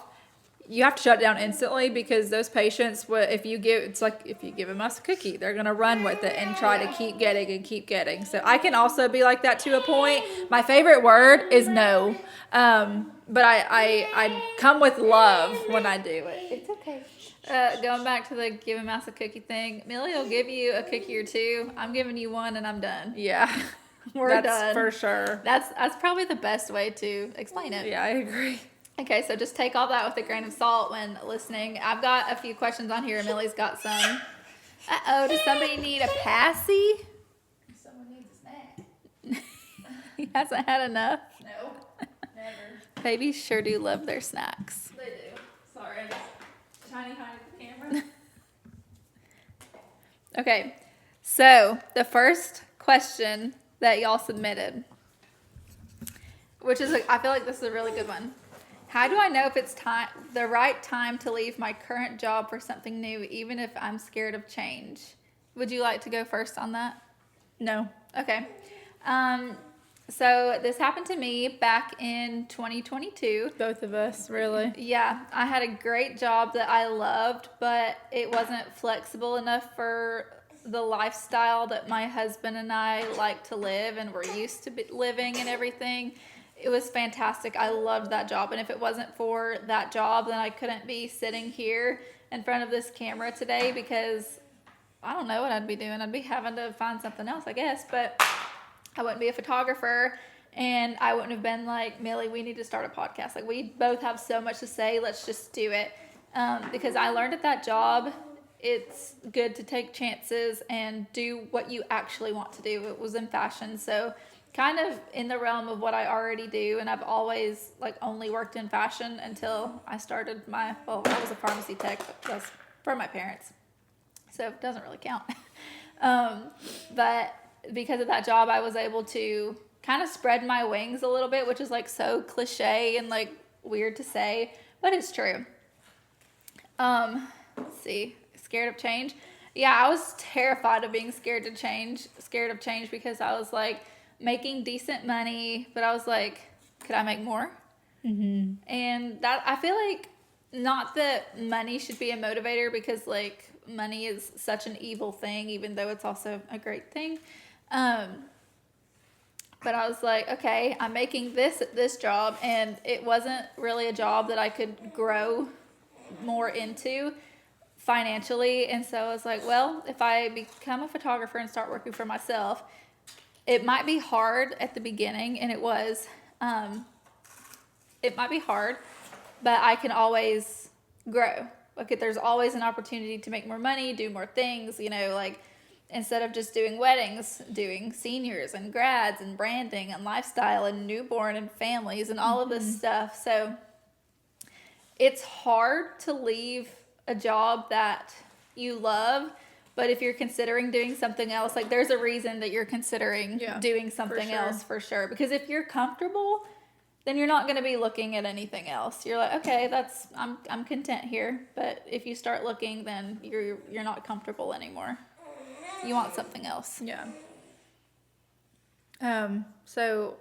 you have to shut down instantly, because those patients, if you give them a cookie, they're going to run with it and try to keep getting and keep getting. So I can also be like that to a point. My favorite word is no. But I come with love when I do it. It's okay. Going back to the give a mouse a cookie thing, Millie will give you a cookie or 2. I'm giving you 1 and I'm done. Yeah. That's done. For sure. That's probably the best way to explain it. Yeah, I agree. Okay, so just take all that with a grain of salt when listening. I've got a few questions on here. Millie's got some. Uh-oh, does somebody need a passy? Someone needs a snack. He hasn't had enough. No, never. Babies sure do love their snacks. They do. Sorry, I'm just tiny behind the camera. Okay, so the first question that y'all submitted, which is, I feel like this is a really good one. How do I know if it's the right time to leave my current job for something new, even if I'm scared of change? Would you like to go first on that? No. Okay. So this happened to me back in 2022. Both of us, really. Yeah, I had a great job that I loved, but it wasn't flexible enough for the lifestyle that my husband and I like to live and we're used to living and everything. It was fantastic. I loved that job. And if it wasn't for that job, then I couldn't be sitting here in front of this camera today, because I don't know what I'd be doing. I'd be having to find something else, I guess. But I wouldn't be a photographer, and I wouldn't have been like, Millie, we need to start a podcast. Like, we both have so much to say. Let's just do it. Because I learned at that job, it's good to take chances and do what you actually want to do. It was in fashion, so kind of in the realm of what I already do, and I've always only worked in fashion until I started I was a pharmacy tech, but that's for my parents, so it doesn't really count. But because of that job, I was able to kind of spread my wings a little bit, which is so cliche and weird to say, but it's true. Let's see, scared of change. Yeah, I was terrified of being scared of change because I was making decent money, but I was like, could I make more? Mm-hmm. And that, I feel like not that money should be a motivator, because like money is such an evil thing, even though it's also a great thing. But I was like, okay, I'm making this at this job, and it wasn't really a job that I could grow more into financially. And so I was like, well, if I become a photographer and start working for myself, it might be hard at the beginning, and it was. It might be hard, but I can always grow. Like, there's always an opportunity to make more money, do more things, you know, like, instead of just doing weddings, doing seniors and grads and branding and lifestyle and newborn and families and all of this stuff. So it's hard to leave a job that you love, but if you're considering doing something else, like, there's a reason that you're considering doing something else for sure. Because if you're comfortable, then you're not going to be looking at anything else. You're like, okay, I'm content here. But if you start looking, then you're not comfortable anymore. You want something else. Yeah. So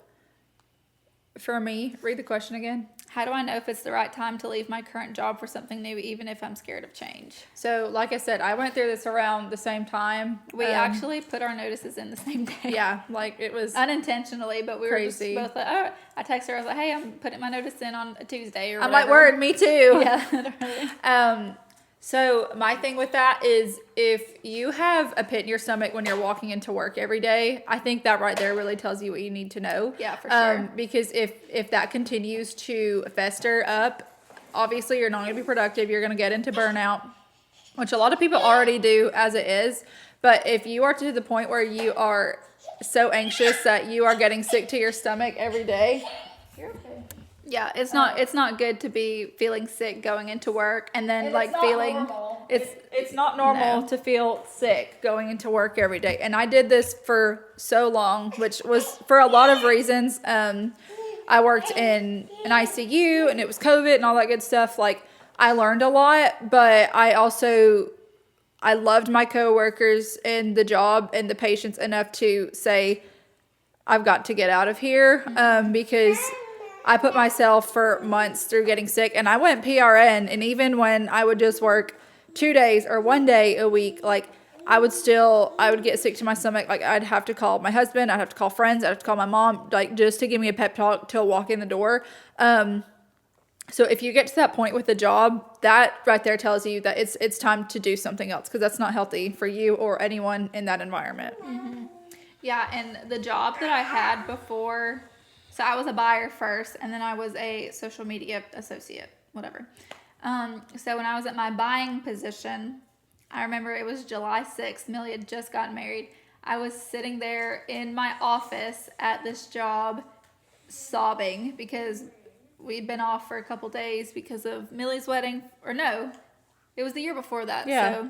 for me, read the question again. How do I know if it's the right time to leave my current job for something new, even if I'm scared of change? So like I said, I went through this around the same time. We actually put our notices in the same day. Yeah, like it was unintentionally, but we crazy. were just both like, oh, I texted her, I was like, hey, I'm putting my notice in on a Tuesday or whatever. I'm like, word, me too. Yeah. So my thing with that is, if you have a pit in your stomach when you're walking into work every day, I think that right there really tells you what you need to know. Yeah, for sure. Because if that continues to fester up, obviously you're not going to be productive. You're going to get into burnout, which a lot of people already do as it is. But if you are to the point where you are so anxious that you are getting sick to your stomach every day, you're okay. Yeah, it's not good to be feeling sick going into work and then like feeling normal. It's not normal to feel sick going into work every day. And I did this for so long, which was for a lot of reasons. I worked in an ICU, and it was COVID and all that good stuff. Like, I learned a lot, but I loved my coworkers and the job and the patients enough to say, I've got to get out of here, because I put myself for months through getting sick, and I went PRN, and even when I would just work 2 days or 1 day a week, like, I would get sick to my stomach. Like, I'd have to call my husband, I'd have to call friends, I'd have to call my mom, like, just to give me a pep talk to walk in the door. So if you get to that point with the job, that right there tells you that it's time to do something else, because that's not healthy for you or anyone in that environment. Mm-hmm. Yeah, and the job that I had before, so I was a buyer first, and then I was a social media associate, whatever. So when I was at my buying position, I remember it was July 6th. Millie had just gotten married. I was sitting there in my office at this job sobbing because we'd been off for a couple days because of Millie's wedding. Or no, it was the year before that. Yeah. So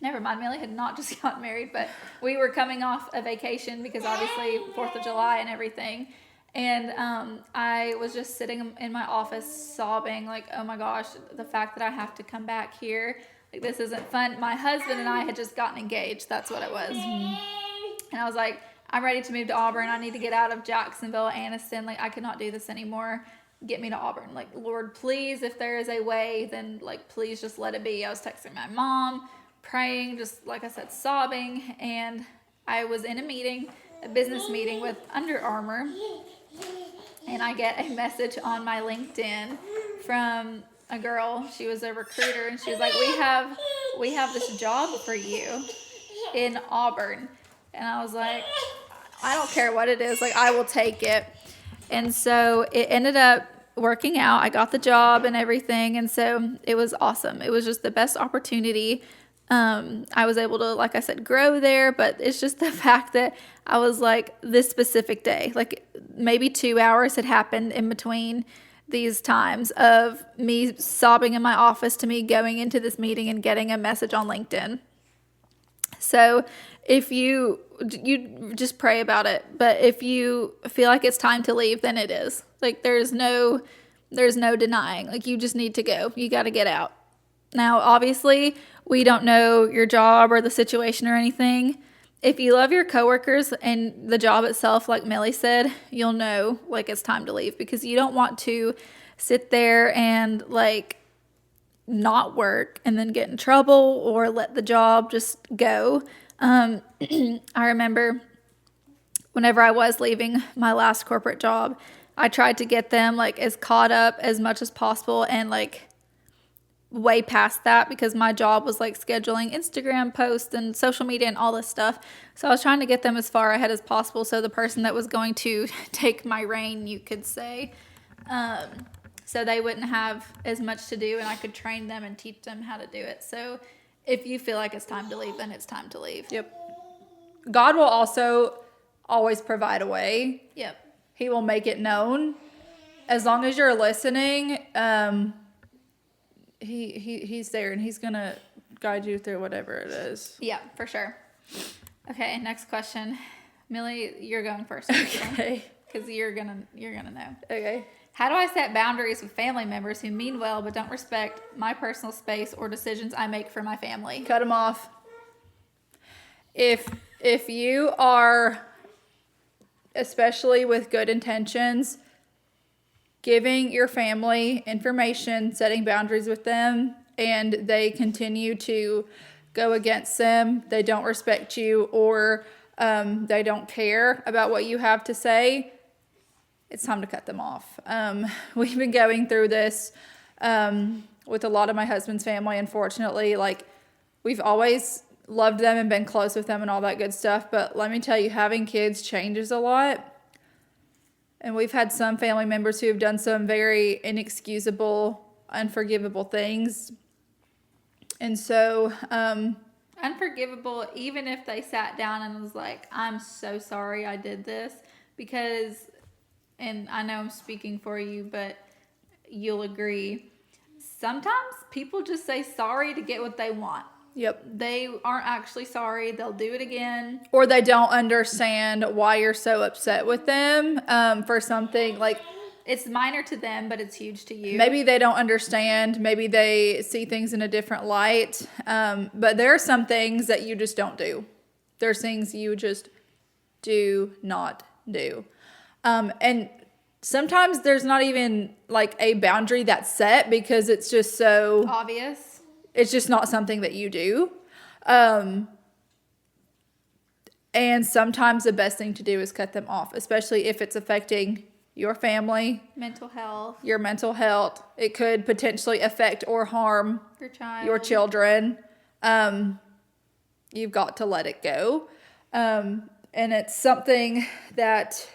never mind. Millie had not just gotten married, but we were coming off a vacation because obviously 4th of July and everything. And I was just sitting in my office sobbing, like, oh my gosh, the fact that I have to come back here, like, this isn't fun. My husband and I had just gotten engaged. That's what it was. And I was like, I'm ready to move to Auburn. I need to get out of Jacksonville, Anniston. Like, I cannot do this anymore. Get me to Auburn. Like, Lord, please, if there is a way, then, like, please just let it be. I was texting my mom, praying, just, like I said, sobbing. And I was in a business meeting with Under Armour. And I get a message on my LinkedIn from a girl. She was a recruiter, and she was like, we have this job for you in Auburn. And I was like, I don't care what it is. Like, I will take it. And so it ended up working out. I got the job and everything. And so it was awesome. It was just the best opportunity. I was able to, like I said, grow there, but it's just the fact that I was like, this specific day, like maybe 2 hours had happened in between these times of me sobbing in my office to me going into this meeting and getting a message on LinkedIn. So if you just pray about it, but if you feel like it's time to leave, then it is. Like, there's no denying. Like, you just need to go. You got to get out. Now, obviously, we don't know your job or the situation or anything. If you love your coworkers and the job itself, like Millie said, you'll know, like, it's time to leave, because you don't want to sit there and, like, not work and then get in trouble or let the job just go. I remember whenever I was leaving my last corporate job, I tried to get them like as caught up as much as possible and like way past that, because my job was like scheduling Instagram posts and social media and all this stuff. So I was trying to get them as far ahead as possible, so the person that was going to take my reign, you could say, so they wouldn't have as much to do and I could train them and teach them how to do it. So if you feel like it's time to leave, then it's time to leave. Yep. God will also always provide a way. Yep. He will make it known. As long as you're listening, he's there, and he's going to guide you through whatever it is. Yeah, for sure. Okay, next question. Millie, you're going first. Okay. Because you're gonna know. Okay. How do I set boundaries with family members who mean well but don't respect my personal space or decisions I make for my family? Cut them off. If you are, especially with good intentions, giving your family information, setting boundaries with them, and they continue to go against them, they don't respect you, or they don't care about what you have to say, it's time to cut them off. We've been going through this with a lot of my husband's family, unfortunately. Like, we've always loved them and been close with them and all that good stuff, but let me tell you, having kids changes a lot. And we've had some family members who have done some very inexcusable, unforgivable things. And so, unforgivable, even if they sat down and was like, I'm so sorry I did this, because, and I know I'm speaking for you, but you'll agree, sometimes people just say sorry to get what they want. Yep. They aren't actually sorry. They'll do it again. Or they don't understand why you're so upset with them for something. Like, it's minor to them, but it's huge to you. Maybe they don't understand. Maybe they see things in a different light. But there are some things that you just don't do. There's things you just do not do. And sometimes there's not even like a boundary that's set, because it's just so obvious. It's just not something that you do. And sometimes the best thing to do is cut them off, especially if it's affecting your family, mental health, your mental health. It could potentially affect or harm your child, your children. You've got to let it go. And it's something that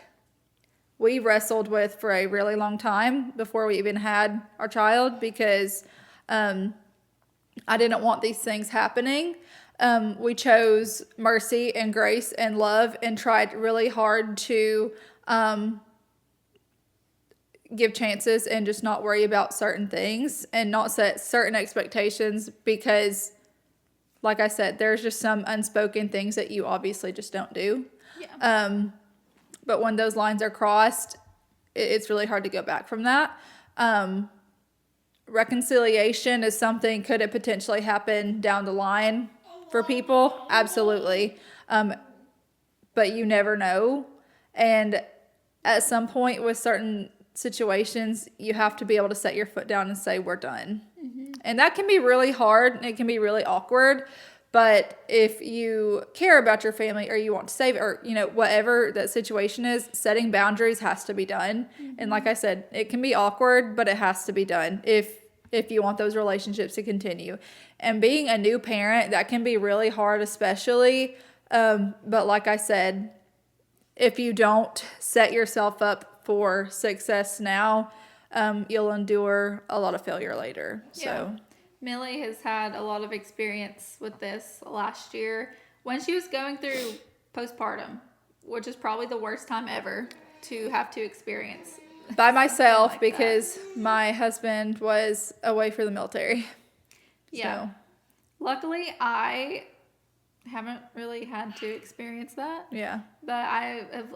we wrestled with for a really long time before we even had our child, because I didn't want these things happening. We chose mercy and grace and love and tried really hard to give chances and just not worry about certain things and not set certain expectations, because, like I said, there's just some unspoken things that you obviously just don't do. Yeah. But when those lines are crossed, it's really hard to go back from that. Reconciliation is something, could it potentially happen down the line for people? Absolutely. But you never know. And at some point with certain situations, you have to be able to set your foot down and say, we're done. Mm-hmm. And that can be really hard. And it can be really awkward. But if you care about your family, or you want to save it, or, whatever that situation is, setting boundaries has to be done. Mm-hmm. And like I said, it can be awkward, but it has to be done if you want those relationships to continue. And being a new parent, that can be really hard, especially. But like I said, if you don't set yourself up for success now, you'll endure a lot of failure later. Yeah. So Millie has had a lot of experience with this last year when she was going through postpartum, which is probably the worst time ever to have to experience. By myself, like because my husband was away for the military. Yeah. So. Luckily, I haven't really had to experience that. Yeah. But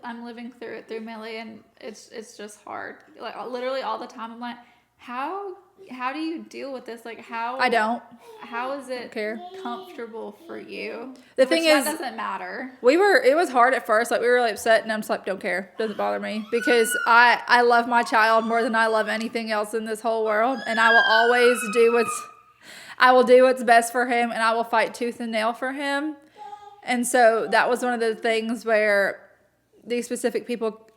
I'm living through it through Millie, and it's just hard. Like, literally all the time, I'm like, how do you deal with this? Like, how I don't. How is it care. Comfortable for you? The thing is, that doesn't matter. It was hard at first. Like, we were really upset, and I'm just like, don't care. Doesn't bother me, because I love my child more than I love anything else in this whole world, and I will always do what's I will do what's best for him, and I will fight tooth and nail for him. And so that was one of the things where these specific people,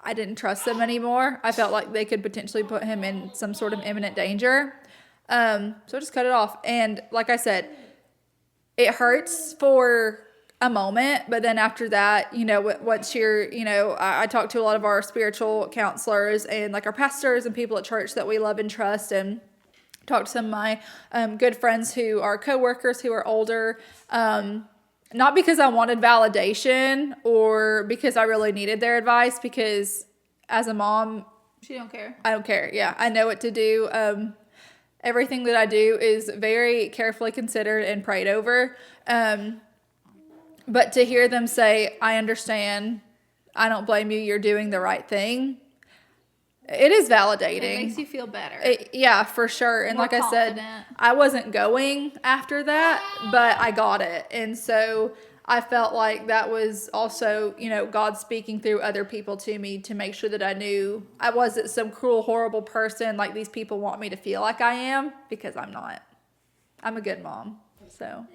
I didn't trust them anymore. I felt like they could potentially put him in some sort of imminent danger. So I just cut it off. And like I said, it hurts for a moment, but then after that, once you're, I talk to a lot of our spiritual counselors and like our pastors and people at church that we love and trust, and talk to some of my good friends who are coworkers who are older. Not because I wanted validation or because I really needed their advice, because as a mom, She don't care. I don't care. Yeah, I know what to do. Everything that I do is very carefully considered and prayed over. But to hear them say, I understand, I don't blame you, you're doing the right thing, it is validating. It makes you feel better. Yeah, for sure. And More like I said, confident. I wasn't going after that, but I got it. And so I felt like that was also, God speaking through other people to me to make sure that I knew I wasn't some cruel, horrible person like these people want me to feel like I am, because I'm not. I'm a good mom. So.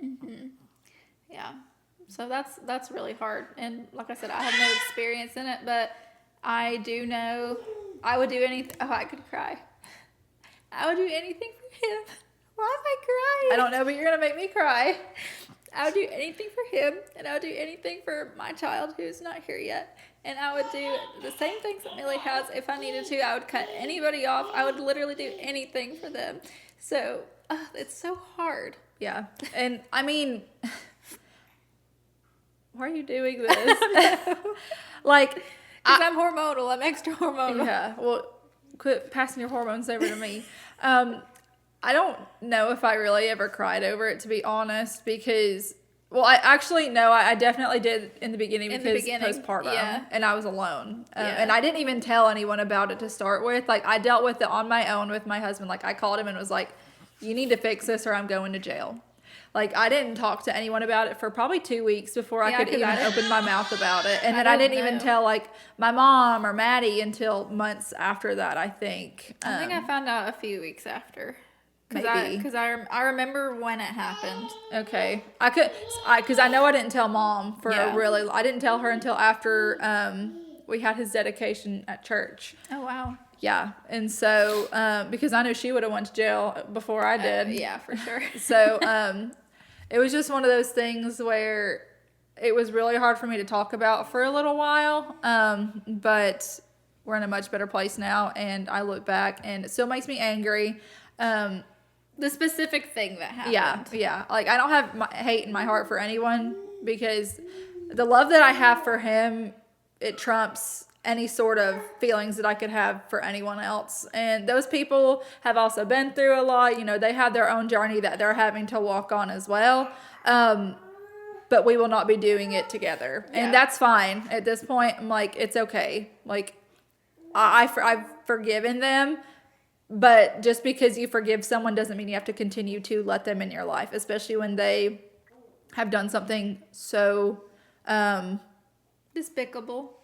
Yeah. So that's really hard. And like I said, I have no experience in it, but I do know I would do anything. Oh, I could cry. I would do anything for him. Why am I crying? I don't know, but you're going to make me cry. I would do anything for him, and I would do anything for my child who's not here yet. And I would do the same things that Millie has if I needed to. I would cut anybody off. I would literally do anything for them. So it's so hard. Yeah. And I mean, why are you doing this? Like, Because I'm hormonal. I'm extra hormonal. yeah, well, quit passing your hormones over to me. I don't know if I really ever cried over it, to be honest, because, well, I definitely did in the beginning because postpartum, yeah. and I was alone. Yeah. And I didn't even tell anyone about it to start with. Like, I dealt with it on my own with my husband. Like, I called him and was like, you need to fix this or I'm going to jail. Like, I didn't talk to anyone about it for probably 2 weeks before I could even open my mouth about it. And then I didn't even tell, like, my mom or Maddie until months after that, I think. I think I found out a few weeks after. Maybe. Because I remember when it happened. Okay. Because I know I didn't tell Mom for I didn't tell her until after we had his dedication at church. Oh, wow. Yeah. And so, because I knew she would have went to jail before I did. Yeah, for sure. So, it was just one of those things where it was really hard for me to talk about for a little while. But we're in a much better place now, and I look back and it still makes me angry. The specific thing that happened. Yeah. Like, I don't have hate in my heart for anyone, because the love that I have for him, it trumps any sort of feelings that I could have for anyone else. And those people have also been through a lot. They have their own journey that they're having to walk on as well. But we will not be doing it together. Yeah. And that's fine. At this point, I'm like, it's okay. Like, I've forgiven them. But just because you forgive someone doesn't mean you have to continue to let them in your life, especially when they have done something so Despicable.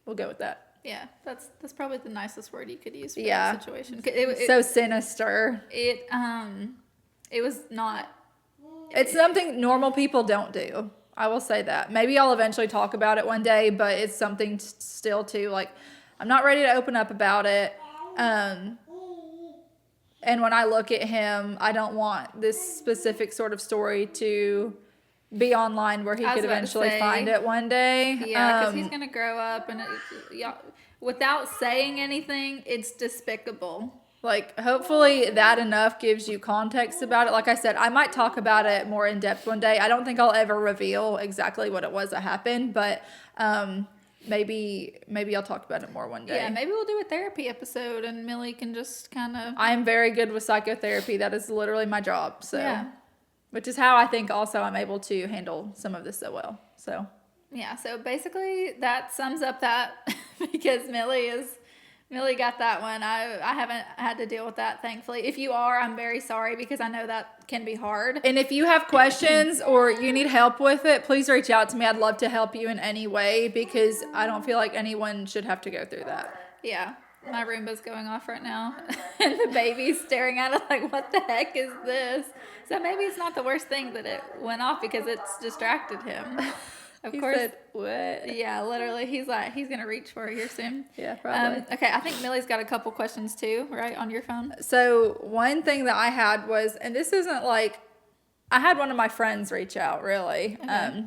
We'll go with that. Yeah, that's probably the nicest word you could use for Yeah. that situation. So sinister. It was not. It's something normal people don't do. I will say that. Maybe I'll eventually talk about it one day, but it's something still to, like, I'm not ready to open up about it. And when I look at him, I don't want this specific sort of story to be online where he could eventually find it one day. Yeah, because he's going to grow up and without saying anything, it's despicable. Like, hopefully that enough gives you context about it. Like I said, I might talk about it more in depth one day. I don't think I'll ever reveal exactly what it was that happened, but maybe I'll talk about it more one day. Yeah, maybe we'll do a therapy episode and Millie can just kind of... I am very good with psychotherapy. That is literally my job. So, yeah. Which is how I think also I'm able to handle some of this so well. So, yeah, so basically that sums up that because Millie got that one. I haven't had to deal with that, thankfully. If you are, I'm very sorry because I know that can be hard. And if you have questions or you need help with it, please reach out to me. I'd love to help you in any way because I don't feel like anyone should have to go through that. Yeah. My Roomba's going off right now, and the baby's staring at it like, what the heck is this? So maybe it's not the worst thing that it went off because it's distracted him. Of He course. said, what? Yeah, literally. He's going to reach for it here soon. Yeah, probably. Okay, I think Millie's got a couple questions too, right, on your phone? So one thing that I had was, and this isn't like, I had one of my friends reach out, really. Okay.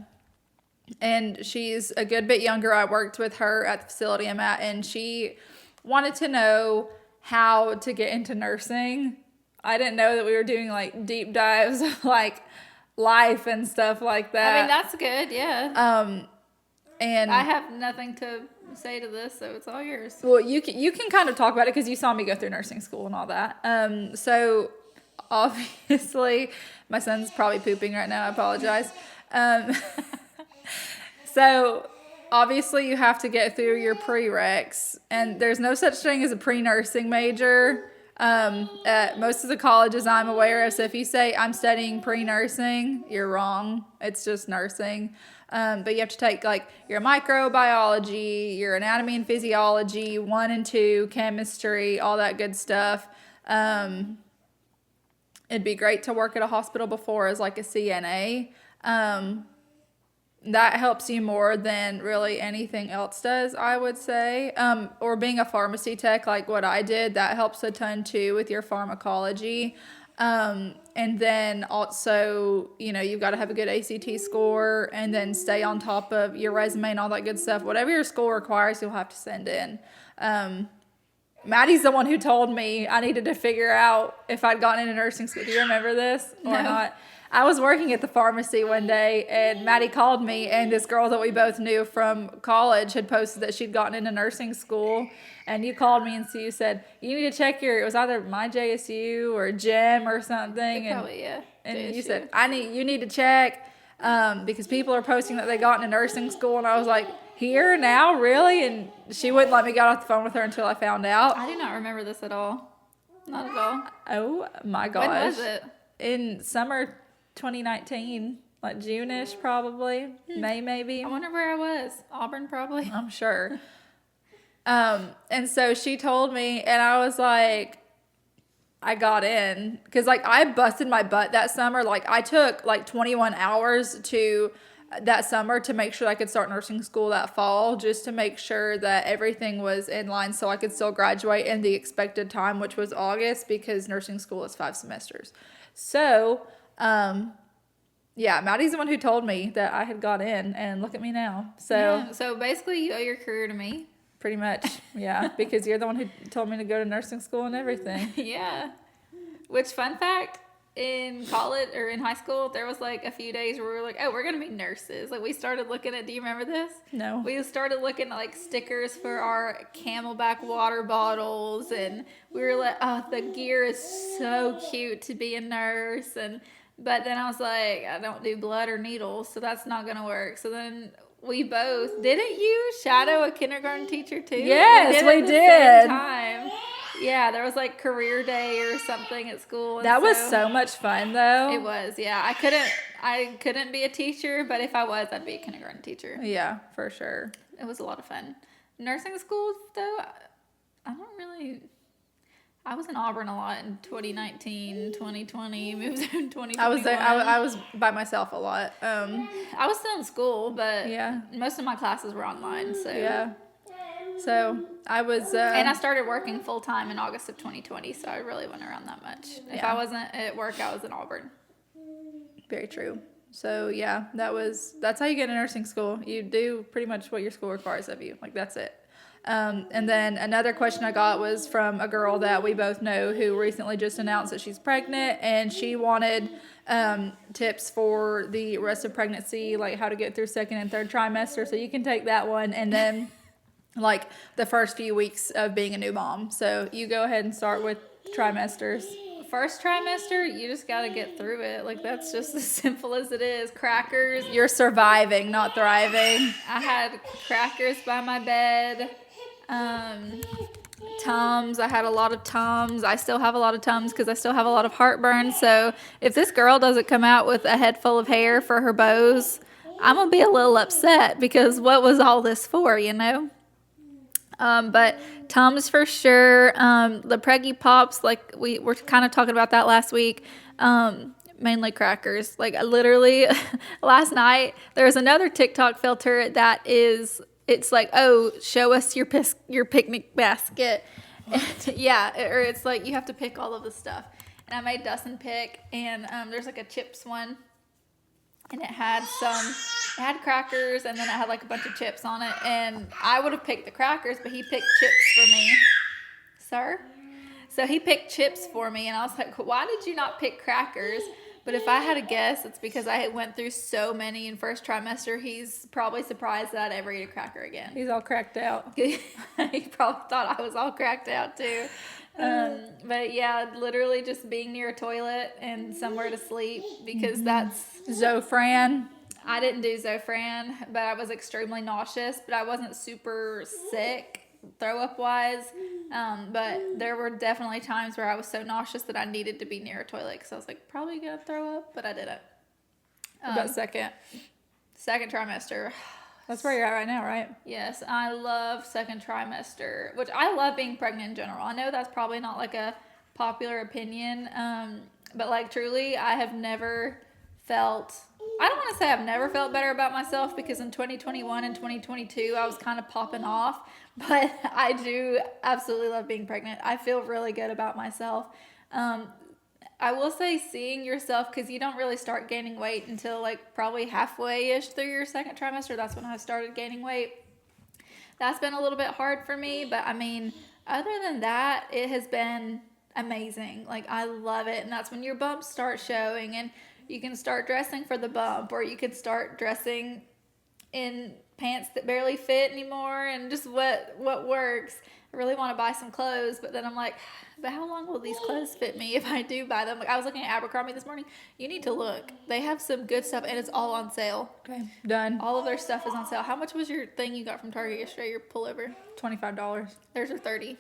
And she's a good bit younger. I worked with her at the facility I'm at, and she wanted to know how to get into nursing. I didn't know that we were doing like deep dives of like life and stuff like that. I mean, that's good, yeah. And I have nothing to say to this, so it's all yours. well, you can kind of talk about it because you saw me go through nursing school and all that. So obviously, my son's probably pooping right now. I apologize. So obviously, you have to get through your prereqs, and there's no such thing as a pre-nursing major. At most of the colleges I'm aware of. So if you say I'm studying pre-nursing, you're wrong. It's just nursing. But you have to take like your microbiology, your anatomy and physiology, 1 and 2, chemistry, all that good stuff. It'd be great to work at a hospital before as like a CNA. That helps you more than really anything else does, I would say. Or being a pharmacy tech like what I did, that helps a ton too with your pharmacology. And then also, you've got to have a good ACT score and then stay on top of your resume and all that good stuff. Whatever your school requires, you'll have to send in. Maddie's the one who told me I needed to figure out if I'd gotten into nursing school. Do you remember this or not? I was working at the pharmacy one day, and Maddie called me, and this girl that we both knew from college had posted that she'd gotten into nursing school. And you called me, and so you said, you need to check it was either my JSU or GEM or something. Probably, yeah. And JSU. you said, you need to check because people are posting that they got into nursing school. And I was like, here, now, really? And she wouldn't let me get off the phone with her until I found out. I do not remember this at all. Not at all. Oh, my gosh. When was it? In summer 2019, like June-ish probably, May maybe. I wonder where I was. Auburn, probably. I'm sure. And so she told me, and I was like, I got in because like I busted my butt that summer. Like I took like 21 hours that summer to make sure I could start nursing school that fall, just to make sure that everything was in line so I could still graduate in the expected time, which was August, because nursing school is 5 semesters. So, yeah, Maddie's the one who told me that I had got in, and look at me now. So, yeah, so basically you owe your career to me. pretty much, yeah, because you're the one who told me to go to nursing school and everything. Yeah. Which, fun fact, in college or in high school, there was like a few days where we were like, oh, we're going to be nurses. Like we started looking at, do you remember this? No. We started looking at like stickers for our Camelback water bottles, and we were like, oh, the gear is so cute to be a nurse. But then I was like, I don't do blood or needles, so that's not going to work. So then we both, didn't you shadow a kindergarten teacher too? Yes, we at the did. same time. Yeah, there was like career day or something at school. That was so much fun though. It was, yeah. I couldn't be a teacher, but if I was, I'd be a kindergarten teacher. Yeah, for sure. It was a lot of fun. Nursing school though, I was in Auburn a lot in 2019, 2020, moved there in 2021. I was there. I was by myself a lot. I was still in school, but Yeah. most of my classes were online. So Yeah. So I was. and I started working full time in August of 2020, so I really went around that much. If Yeah. I wasn't at work, I was in Auburn. Very true. So yeah, that's how you get into nursing school. You do pretty much what your school requires of you. Like that's it. And then another question I got was from a girl that we both know who recently just announced that she's pregnant, and she wanted tips for the rest of pregnancy, like how to get through second and third trimester. So you can take that one, and then like the first few weeks of being a new mom. So you go ahead and start with trimesters. First trimester, you just got to get through it. Like, that's just as simple as it is. Crackers. You're surviving, not thriving. I had crackers by my bed. Tums. I had a lot of Tums. I still have a lot of Tums because I still have a lot of heartburn. So if this girl doesn't come out with a head full of hair for her bows, I'm going to be a little upset because what was all this for, you know? But Tums for sure. The Preggy Pops, like we were kind of talking about that last week. Mainly crackers. Like literally last night there was another TikTok filter that is, it's like, oh, show us your picnic basket. And, yeah, or it's like you have to pick all of the stuff. And I made Dustin pick, and there's like a chips one, and it had crackers, and then it had like a bunch of chips on it. And I would have picked the crackers, but he picked chips for me. Sir? So he picked chips for me, and I was like, why did you not pick crackers? But if I had to guess, it's because I went through so many in first trimester. He's probably surprised that I'd ever eat a cracker again. He's all cracked out. He probably thought I was all cracked out too. But yeah, literally just being near a toilet and somewhere to sleep, because that's... Zofran. I didn't do Zofran, but I was extremely nauseous, but I wasn't super sick throw up wise. But there were definitely times where I was so nauseous that I needed to be near a toilet, because I was like, probably gonna throw up, but I didn't. About second trimester. That's where you're at right now, right? Yes, I love second trimester, which I love being pregnant in general. I know that's probably not like a popular opinion, but like truly, I have never felt, I don't want to say I've never felt better about myself, because in 2021 and 2022, I was kind of popping off, but I do absolutely love being pregnant. I feel really good about myself. I will say seeing yourself, because you don't really start gaining weight until like probably halfway-ish through your second trimester. That's when I started gaining weight. That's been a little bit hard for me, but I mean, other than that, it has been amazing. Like, I love it. And that's when your bumps start showing, and you can start dressing for the bump, or you could start dressing in pants that barely fit anymore, and just what works. I really want to buy some clothes, but then I'm like, but how long will these clothes fit me if I do buy them? Like, I was looking at Abercrombie this morning. You need to look. They have some good stuff, and it's all on sale. Okay, done. All of their stuff is on sale. How much was your thing you got from Target yesterday, your pullover? $25. Theirs are $30.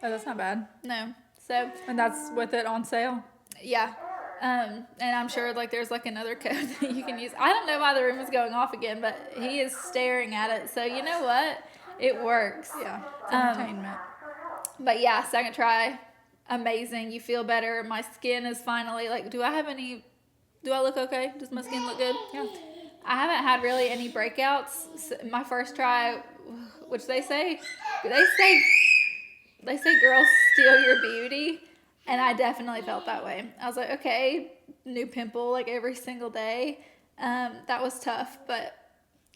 Oh, that's not bad. No. So. And that's with it on sale? Yeah. And I'm sure like there's like another code that you can use. I don't know why the room is going off again, but he is staring at it. So you know what? It works. Yeah. It's entertainment. But yeah, second try, amazing. You feel better. My skin is finally like, do I look okay? Does my skin look good? Yeah. I haven't had really any breakouts. My first try, which they say girls steal your beauty. And I definitely felt that way. I was like, okay, new pimple like every single day. That was tough, but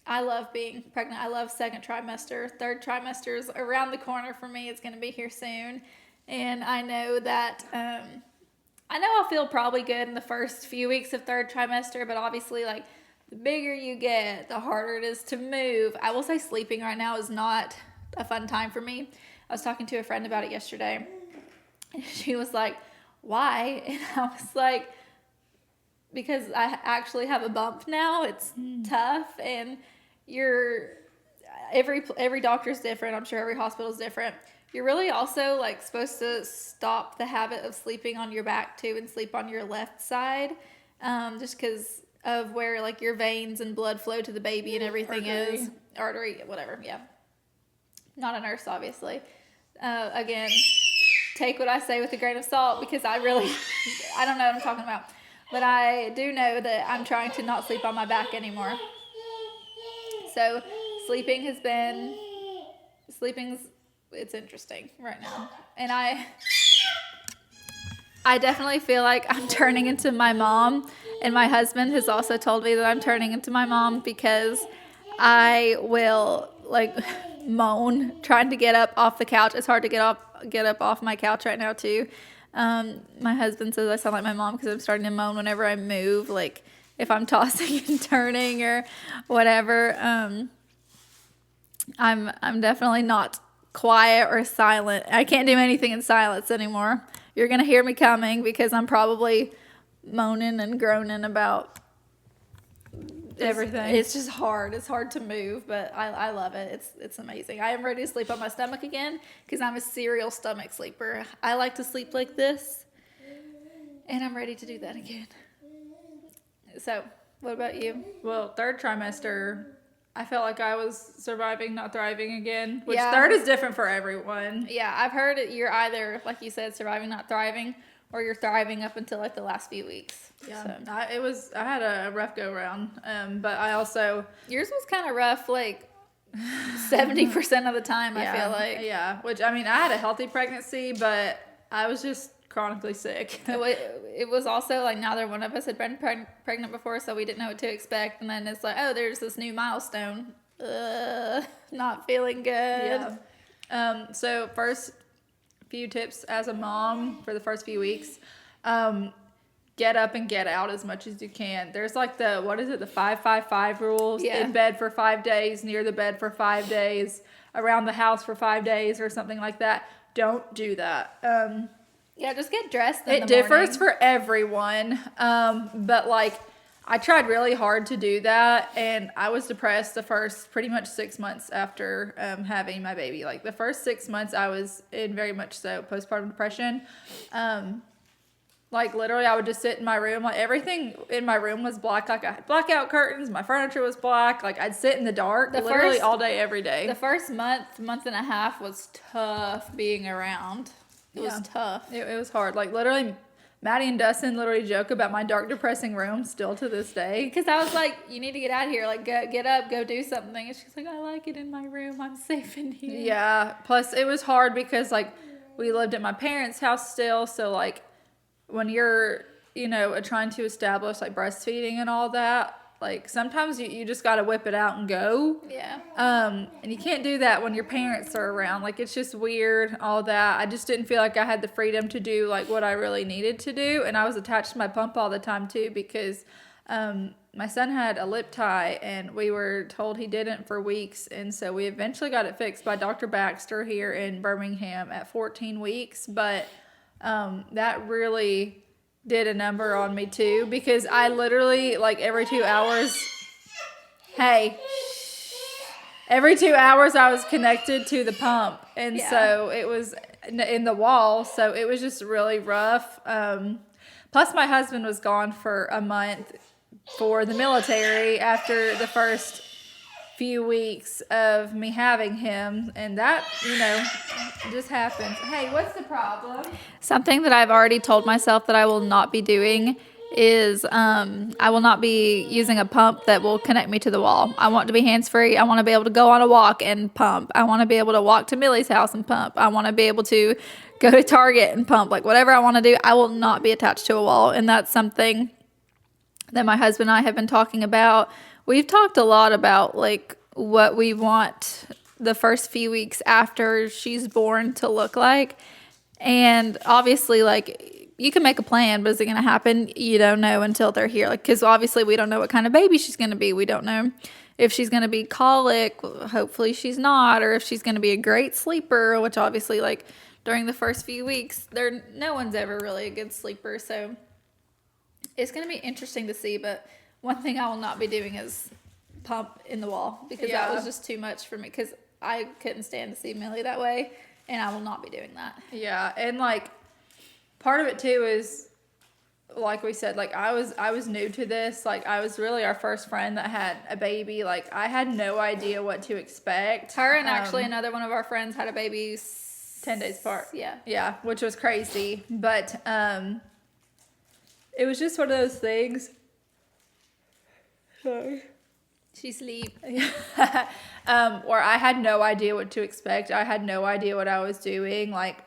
I love being pregnant. I love second trimester. Third trimester is around the corner for me. It's going to be here soon. And I know that, I'll feel probably good in the first few weeks of third trimester, but obviously like the bigger you get, the harder it is to move. I will say sleeping right now is not a fun time for me. I was talking to a friend about it yesterday. And she was like, why? And I was like, because I actually have a bump now. It's tough, and every doctor's different. I'm sure every hospital is different. You're really also like supposed to stop the habit of sleeping on your back too, and sleep on your left side, just because of where like your veins and blood flow to the baby and everything is. Artery, whatever. Yeah. Not a nurse, obviously. Again, take what I say with a grain of salt, because I don't know what I'm talking about. But I do know that I'm trying to not sleep on my back anymore. So it's interesting right now. And I definitely feel like I'm turning into my mom. And my husband has also told me that I'm turning into my mom, because I will like moan trying to get up off the couch. It's hard to get up off my couch right now too. My husband says I sound like my mom because I'm starting to moan whenever I move, like if I'm tossing and turning or whatever. I'm definitely not quiet or silent. I can't do anything in silence anymore. You're gonna hear me coming, because I'm probably moaning and groaning about everything. It's just hard. It's hard to move, but I love it. It's amazing. I am ready to sleep on my stomach again, because I'm a serial stomach sleeper. I like to sleep like this, and I'm ready to do that again. So, what about you? Well, third trimester, I felt like I was surviving, not thriving again. Which Yeah. third is different for everyone. Yeah, I've heard it, you're either, like you said, surviving, not thriving, or you're thriving up until like the last few weeks. Yeah, So. I had a rough go around, but I also Yours was kind of rough, like 70% of the time, I feel like. Yeah, which, I mean, I had a healthy pregnancy, but I was just chronically sick. It was also like neither one of us had been pregnant before, so we didn't know what to expect. And then it's like, oh, there's this new milestone. Not feeling good. Yeah. So first few tips as a mom for the first few weeks. Get up and get out as much as you can. There's like the 5-5-5 rules. Yeah. In bed for 5 days, near the bed for 5 days, around the house for 5 days, or something like that. Don't do that. Yeah, just get dressed in It the differs morning. for everyone. But like, I tried really hard to do that, and I was depressed the first pretty much 6 months after having my baby. Like the first 6 months, I was in very much so postpartum depression. Like literally, I would just sit in my room. Like everything in my room was black. Like I had blackout curtains. My furniture was black. Like I'd sit in the dark literally all day, every day. The first month and a half was tough being around. It was tough. It was hard. Like literally, Maddie and Dustin literally joke about my dark, depressing room still to this day. Because I was like, you need to get out of here. Like, get up, go do something. And she's like, I like it in my room. I'm safe in here. Yeah. Plus, it was hard because like we lived at my parents' house still. So like when you're, trying to establish like breastfeeding and all that, like sometimes you just got to whip it out and go. Yeah. And you can't do that when your parents are around. Like it's just weird, all that. I just didn't feel like I had the freedom to do like what I really needed to do. And I was attached to my pump all the time too, because my son had a lip tie and we were told he didn't for weeks. And so we eventually got it fixed by Dr. Baxter here in Birmingham at 14 weeks. But that really did a number on me too, because I literally like every 2 hours, every 2 hours I was connected to the pump, and so it was in the wall, so it was just really rough. Plus my husband was gone for a month for the military after the first few weeks of me having him, and that just happens. Hey, what's the problem? Something that I've already told myself that I will not be doing is I will not be using a pump that will connect me to the wall. I want to be hands-free. I want to be able to go on a walk and pump. I want to be able to walk to Millie's house and pump. I want to be able to go to Target and pump. Like whatever I want to do, I will not be attached to a wall, and that's something that my husband and I have been talking about. We've talked a lot about like what we want the first few weeks after she's born to look like. And obviously, like, you can make a plan, but is it going to happen? You don't know until they're here. Like, because obviously we don't know what kind of baby she's going to be. We don't know if she's going to be colic. Hopefully she's not. Or if she's going to be a great sleeper, which obviously, like, during the first few weeks, no one's ever really a good sleeper. So it's going to be interesting to see. But one thing I will not be doing is pump in the wall, because that was just too much for me, because I couldn't stand to see Millie that way, and I will not be doing that. Yeah, and like part of it too is, like we said, like I was new to this. Like I was really our first friend that had a baby. Like I had no idea what to expect. Her and actually another one of our friends had a baby 10 days apart. Yeah, which was crazy, but it was just one of those things. Sorry. She sleep. Where I had no idea what to expect. I had no idea what I was doing. Like,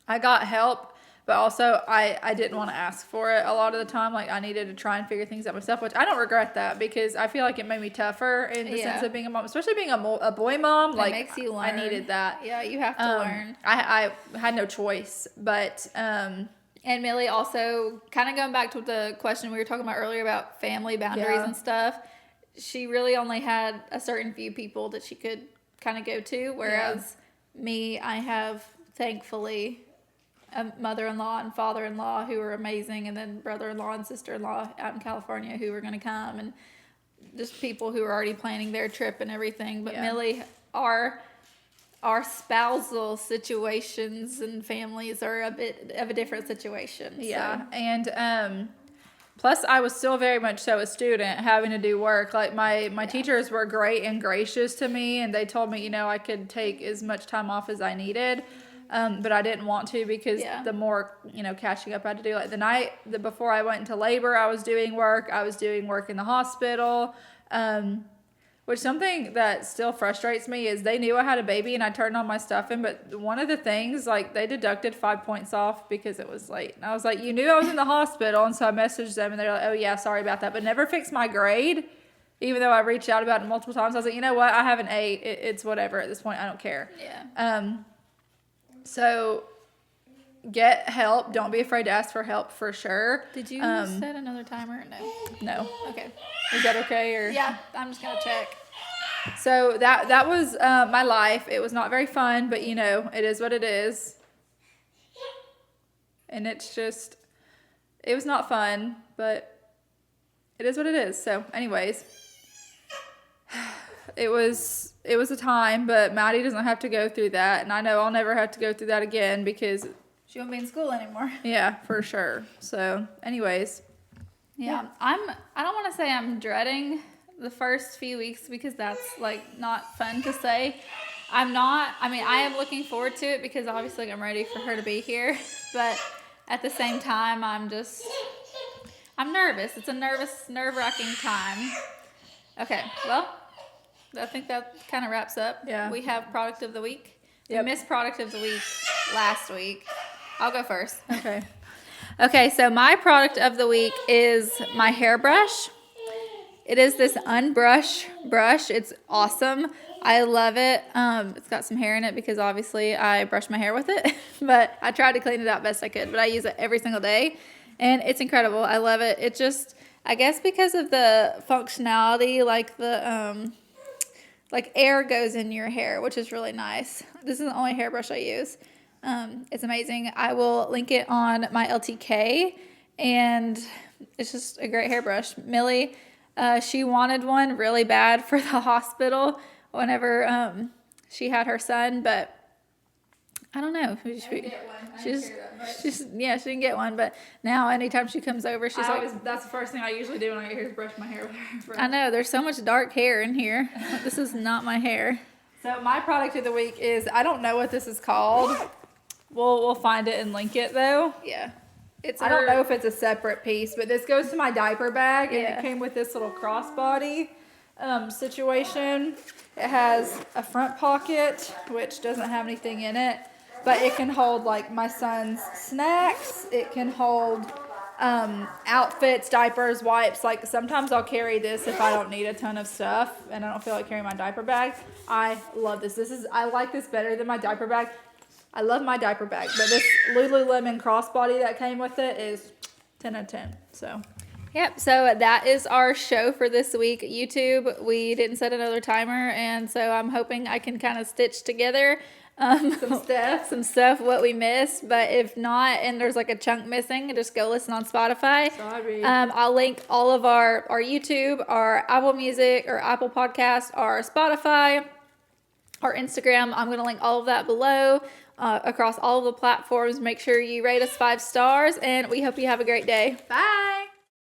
I got help, but also I didn't want to ask for it a lot of the time. Like, I needed to try and figure things out myself, which I don't regret that, because I feel like it made me tougher in the sense of being a mom, especially being a boy mom. Like, makes you learn. I needed that. Yeah, you have to learn. I had no choice, but and Millie also, kind of going back to the question we were talking about earlier about family boundaries and stuff, she really only had a certain few people that she could kind of go to, whereas me, I have, thankfully, a mother-in-law and father-in-law who are amazing, and then brother-in-law and sister-in-law out in California who are going to come, and just people who are already planning their trip and everything. But Millie, our spousal situations and families are a bit of a different situation. Yeah, and Plus, I was still very much so a student having to do work. Like my teachers were great and gracious to me, and they told me, I could take as much time off as I needed. But I didn't want to because the more, catching up I had to do. Like the night before I went into labor, I was doing work. I was doing work in the hospital. Which something that still frustrates me is they knew I had a baby and I turned all my stuff in. But one of the things, like, they deducted 5 points off because it was late. And I was like, you knew I was in the hospital. And so I messaged them and they're like, oh, yeah, sorry about that. But never fixed my grade, even though I reached out about it multiple times. I was like, you know what? I have an 8. It's whatever at this point. I don't care. Yeah. So get help. Don't be afraid to ask for help for sure. Did you set another timer? No. Okay. Is that okay? Or yeah, I'm just gonna check. So that was my life. It was not very fun, but it is what it is. And it's just, it was not fun, but it is what it is. So anyways, it was a time, but Maddie doesn't have to go through that. And I know I'll never have to go through that again because she won't be in school anymore. Yeah, for sure. So anyways. Yeah. I don't want to say I'm dreading the first few weeks because that's like not fun to say. I am looking forward to it because obviously I'm ready for her to be here. But at the same time, I'm nervous. It's a nerve-wracking time. Okay, well, I think that kind of wraps up. Yeah. We have product of the week. Yep. We missed product of the week last week. I'll go first. Okay. Okay, so my product of the week is my hairbrush. It is this unbrush brush. It's awesome. I love it. It's got some hair in it because obviously I brush my hair with it, but I tried to clean it out best I could, but I use it every single day and it's incredible. I love it. It just, I guess because of the functionality, like the, like air goes in your hair, which is really nice. This is the only hairbrush I use. It's amazing. I will link it on my LTK and it's just a great hairbrush. Millie, she wanted one really bad for the hospital whenever she had her son, but I don't know. She didn't get one, but now anytime she comes over, she's that's the first thing I usually do when I get here is brush my hair with her. I know, there's so much dark hair in here. This is not my hair. So my product of the week is, I don't know what this is called. We'll find it and link it though. Yeah. I don't know if it's a separate piece, but this goes to my diaper bag and it came with this little crossbody situation. It has a front pocket, which doesn't have anything in it, but it can hold like my son's snacks. It can hold outfits, diapers, wipes. Like sometimes I'll carry this if I don't need a ton of stuff and I don't feel like carrying my diaper bag. I love this. I like this better than my diaper bag. I love my diaper bag, but this Lululemon crossbody that came with it is 10 out of 10. So, yep. So that is our show for this week. YouTube, we didn't set another timer, and so I'm hoping I can kind of stitch together some stuff what we missed. But if not, and there's like a chunk missing, just go listen on Spotify. Sorry. I'll link all of our YouTube, our Apple Music, or Apple Podcast, our Spotify, our Instagram. I'm going to link all of that below. Across all of the platforms. Make sure you rate us 5 stars, and we hope you have a great day. Bye.